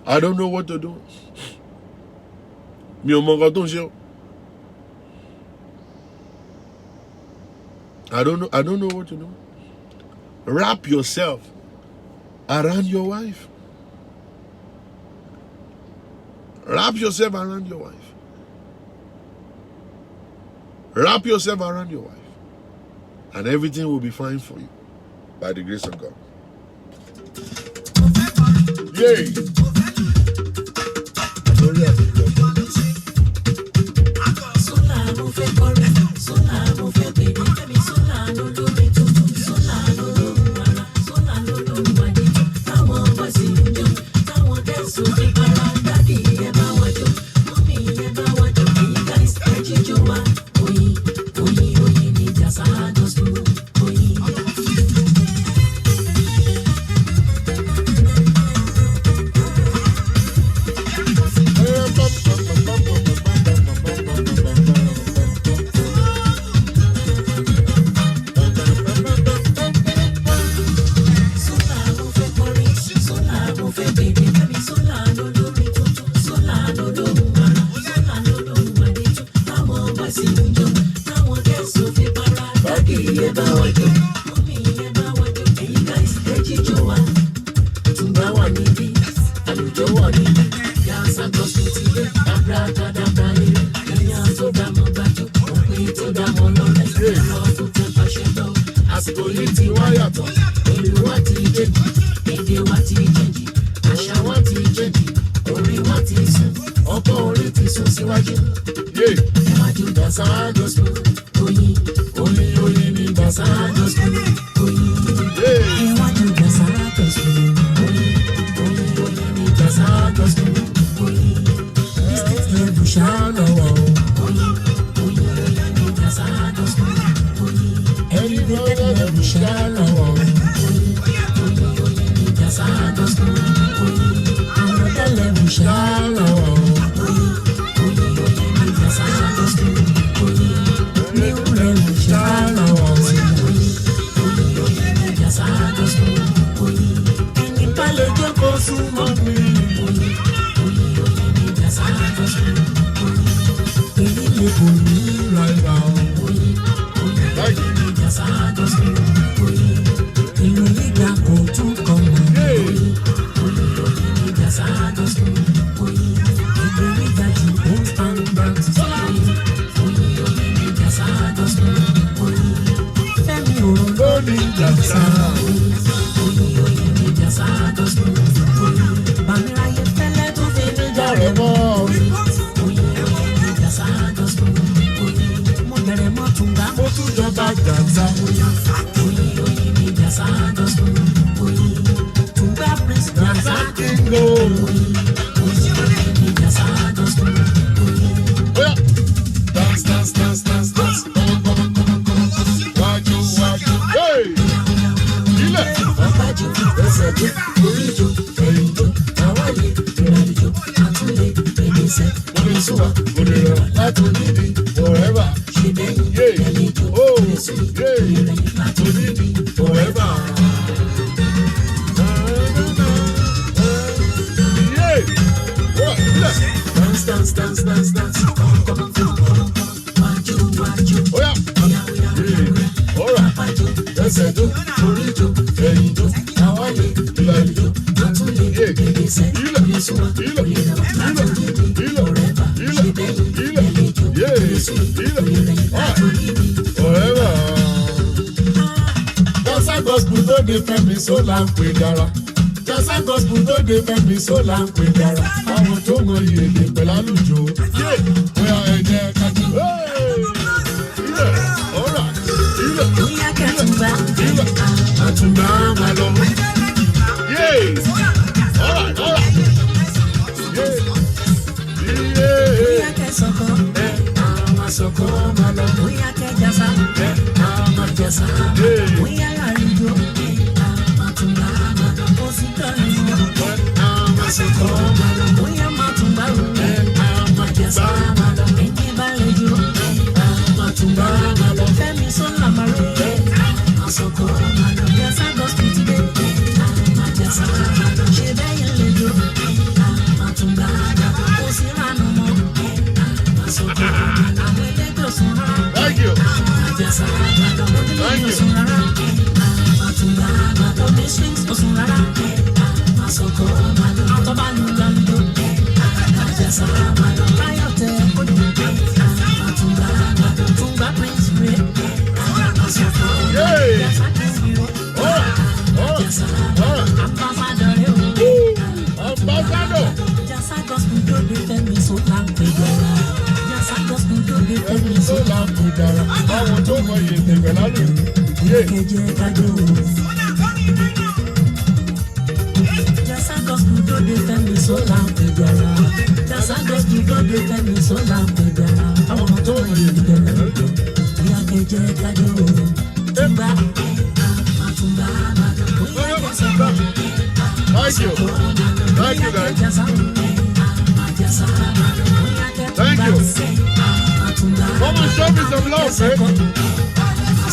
Speaker 2: I don't know what to do. I don't know what to do. Wrap yourself around your wife. Wrap yourself around your wife. Wrap yourself around your wife. And everything will be fine for you. By the grace of God. Yay!
Speaker 1: Hey. súnmọ́ mi. Oyin jàsá gospel. Èyí lè kò ní rárá o. Oyin jàsá gospel. Ìlú yíga kò tún kọ̀ mọ́. Oyin jàsá gospel. Ìlú yíga jù ó ń stand back. Oyin jàsá gospel. Fẹ́mi òun ló ní jàsá. Oyin jàsá gospel. Bàmíráyé fẹ́lẹ́ tó fi ní jàre mọ́. Oyin jàsá gospel. Mo bẹ̀rẹ̀ mọ́ tùǹgà. Mo tún jọba jàsá. Oyin jàsá gospel. Tùǹgà prince jàsá kingo. Oyin jàsá gospel.
Speaker 2: Dance, dance, dance, dance, dance. Come on, come on, come on, come on. Wájú, wájú. Hey! Ilẹ̀.
Speaker 1: Ọ̀bájú, ẹsẹ̀ jó, orí jó, ẹ̀yìn jó, àwáyé, ìrẹ̀lẹ̀ jó, àtúndé, ìgbésẹ̀,
Speaker 2: Orí súnmọ́, orí rẹ̀.
Speaker 1: látòlídìí,
Speaker 2: Forever.
Speaker 1: ṣe bẹ́yìn,
Speaker 2: Yeah.
Speaker 1: ẹ̀lẹ́ jó,
Speaker 2: Oh,
Speaker 1: ìrẹsì,
Speaker 2: yeah.
Speaker 1: ìrẹ̀lẹ̀ látòlídìí,
Speaker 2: Forever. Yeah. What? Ilẹ̀.
Speaker 1: dance, dance, dance, dance, dance, come on, wájú, wájú,
Speaker 2: Oh, yeah.
Speaker 1: óyá, óyá,
Speaker 2: Yeah. All right.
Speaker 1: àpájó,
Speaker 2: Ẹsẹ̀ jó,
Speaker 1: orí jó,
Speaker 2: ẹ̀yìn jó,
Speaker 1: àwáyé,
Speaker 2: ìlàlẹ̀ jó.
Speaker 1: àtúndé, ìgbésẹ̀, ìrẹsì, ìrẹ̀lẹ̀ látòlídìí, forever, ṣe bẹ́yìn, ẹ̀lẹ́ jó, ìrẹsì, ìrẹ̀lẹ̀ látòlídìí.
Speaker 2: Forever. Jàsá gospel tó dé Fẹ́mi Ṣọlá ń pè dára. Jàsá gospel tó dé Fẹ́mi Ṣọlá ń pè dára. Àwọn tó mọ iye lè pẹ̀lú àlùjọ. Bóyá ẹ jẹ́ ká jù. Ilẹ̀ ọ̀rà ilẹ̀
Speaker 1: Bóyá kẹ́tùbá,
Speaker 2: ilẹ̀ àtúndà máa lọ. Ọ̀rà.
Speaker 1: bóyá kẹ́sọ̀kọ́,
Speaker 2: Àwọn àsọ̀kọ́ máa lọ.
Speaker 1: bóyá kẹ́jàsá,
Speaker 2: Àwọn àjẹsà.
Speaker 1: bóyá àríjó, àmàtúmbà, ó sì tọ́lú mọ́.
Speaker 2: Àwọn àsọ̀kọ́ máa lọ.
Speaker 1: Bóyá màtúmbà rú,
Speaker 2: Àwọn àjẹsà máa lọ.
Speaker 1: ẹni bá lè jó,
Speaker 2: Àtúndà máa lọ.
Speaker 1: Fẹ́mi Ṣọlá máa rú, àsọ̀kọ́, Jàsá gospel ti dé, àmàjàsá, ṣe bẹ́yẹn lè jó, àmàtúmbà, ó sì ránú mọ́. Àsọ̀kọ́, àwọn ẹlẹ́gbẹ́ sùn rárá.
Speaker 2: Thank you.
Speaker 1: Àjàsá,
Speaker 2: Thank you.
Speaker 1: sùn rárá. Àtúmbà, omi swings ó sùn rárá. Àsọ̀kọ́, àtọ́bá lu lálùjọ. Àjàsá, láyọ̀ tẹ ojú. Àtúmbà, túngbà prince rẹ̀. Àsọ̀kọ́,
Speaker 2: Yay!
Speaker 1: Jàsá kìsìrò. Àjàsá, ambassador rẹ̀ o.
Speaker 2: Ambassador.
Speaker 1: Jàsá gospel tó dé Fẹ́mi Ṣọlá ń pè dára. Jàsá gospel tó dé Fẹ́mi Ṣọlá.
Speaker 2: Ṣọlá ń pè dára. Àwọn tó mọ iye lè pẹ̀lú àlùjọ.
Speaker 1: Kẹjẹ kájọ o. Jàsá gospel tó dé Fẹ́mi Ṣọlá ń pè dára. Jàsá gospel tó dé Fẹ́mi Ṣọlá ń pè dára. Àwọn tó mọ iye lè pẹ̀lú àlùjọ. Bóyá kẹjẹ kájọ o. Túngbà, àtúngbà, bóyá kẹsàn-án.
Speaker 2: Thank you. Thank you, guys. Thank you. Come and show me some love, man.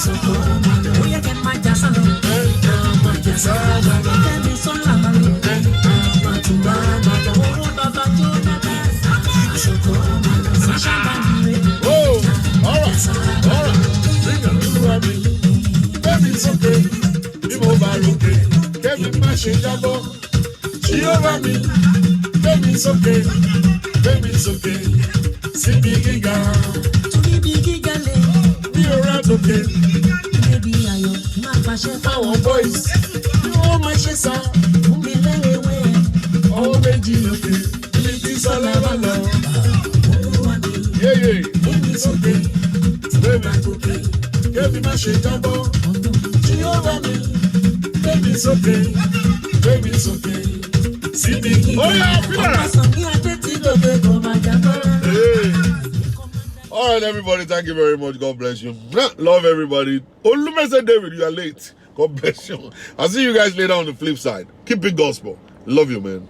Speaker 2: Oh, all right. Sing a little rabbit. Baby, it's okay. Bí mo bá lókè, kẹ́mi má ṣe jábọ́. Ṣí ó bá mi. Baby, it's okay. Baby, it's okay. Síbi gíga. Bí o rà lókè. Fáwọn boys. Bí wọ́n máa ṣe sá. Ọwọ́ méjì lókè. Ibi tí Ṣọlá bá lọ. Yéyé. Baby, it's okay. Baby, kẹ́mi má ṣe jábọ́. Ṣí ó bá mi. Baby, it's okay. Baby, it's okay. Síbi gíga. Ó yà fílẹ̀. Hey. All right, everybody. Thank you very much. God bless you. Love everybody. Olumese David, you are late. God bless you. I'll see you guys later on the flip side. Keep it gospel. Love you, man.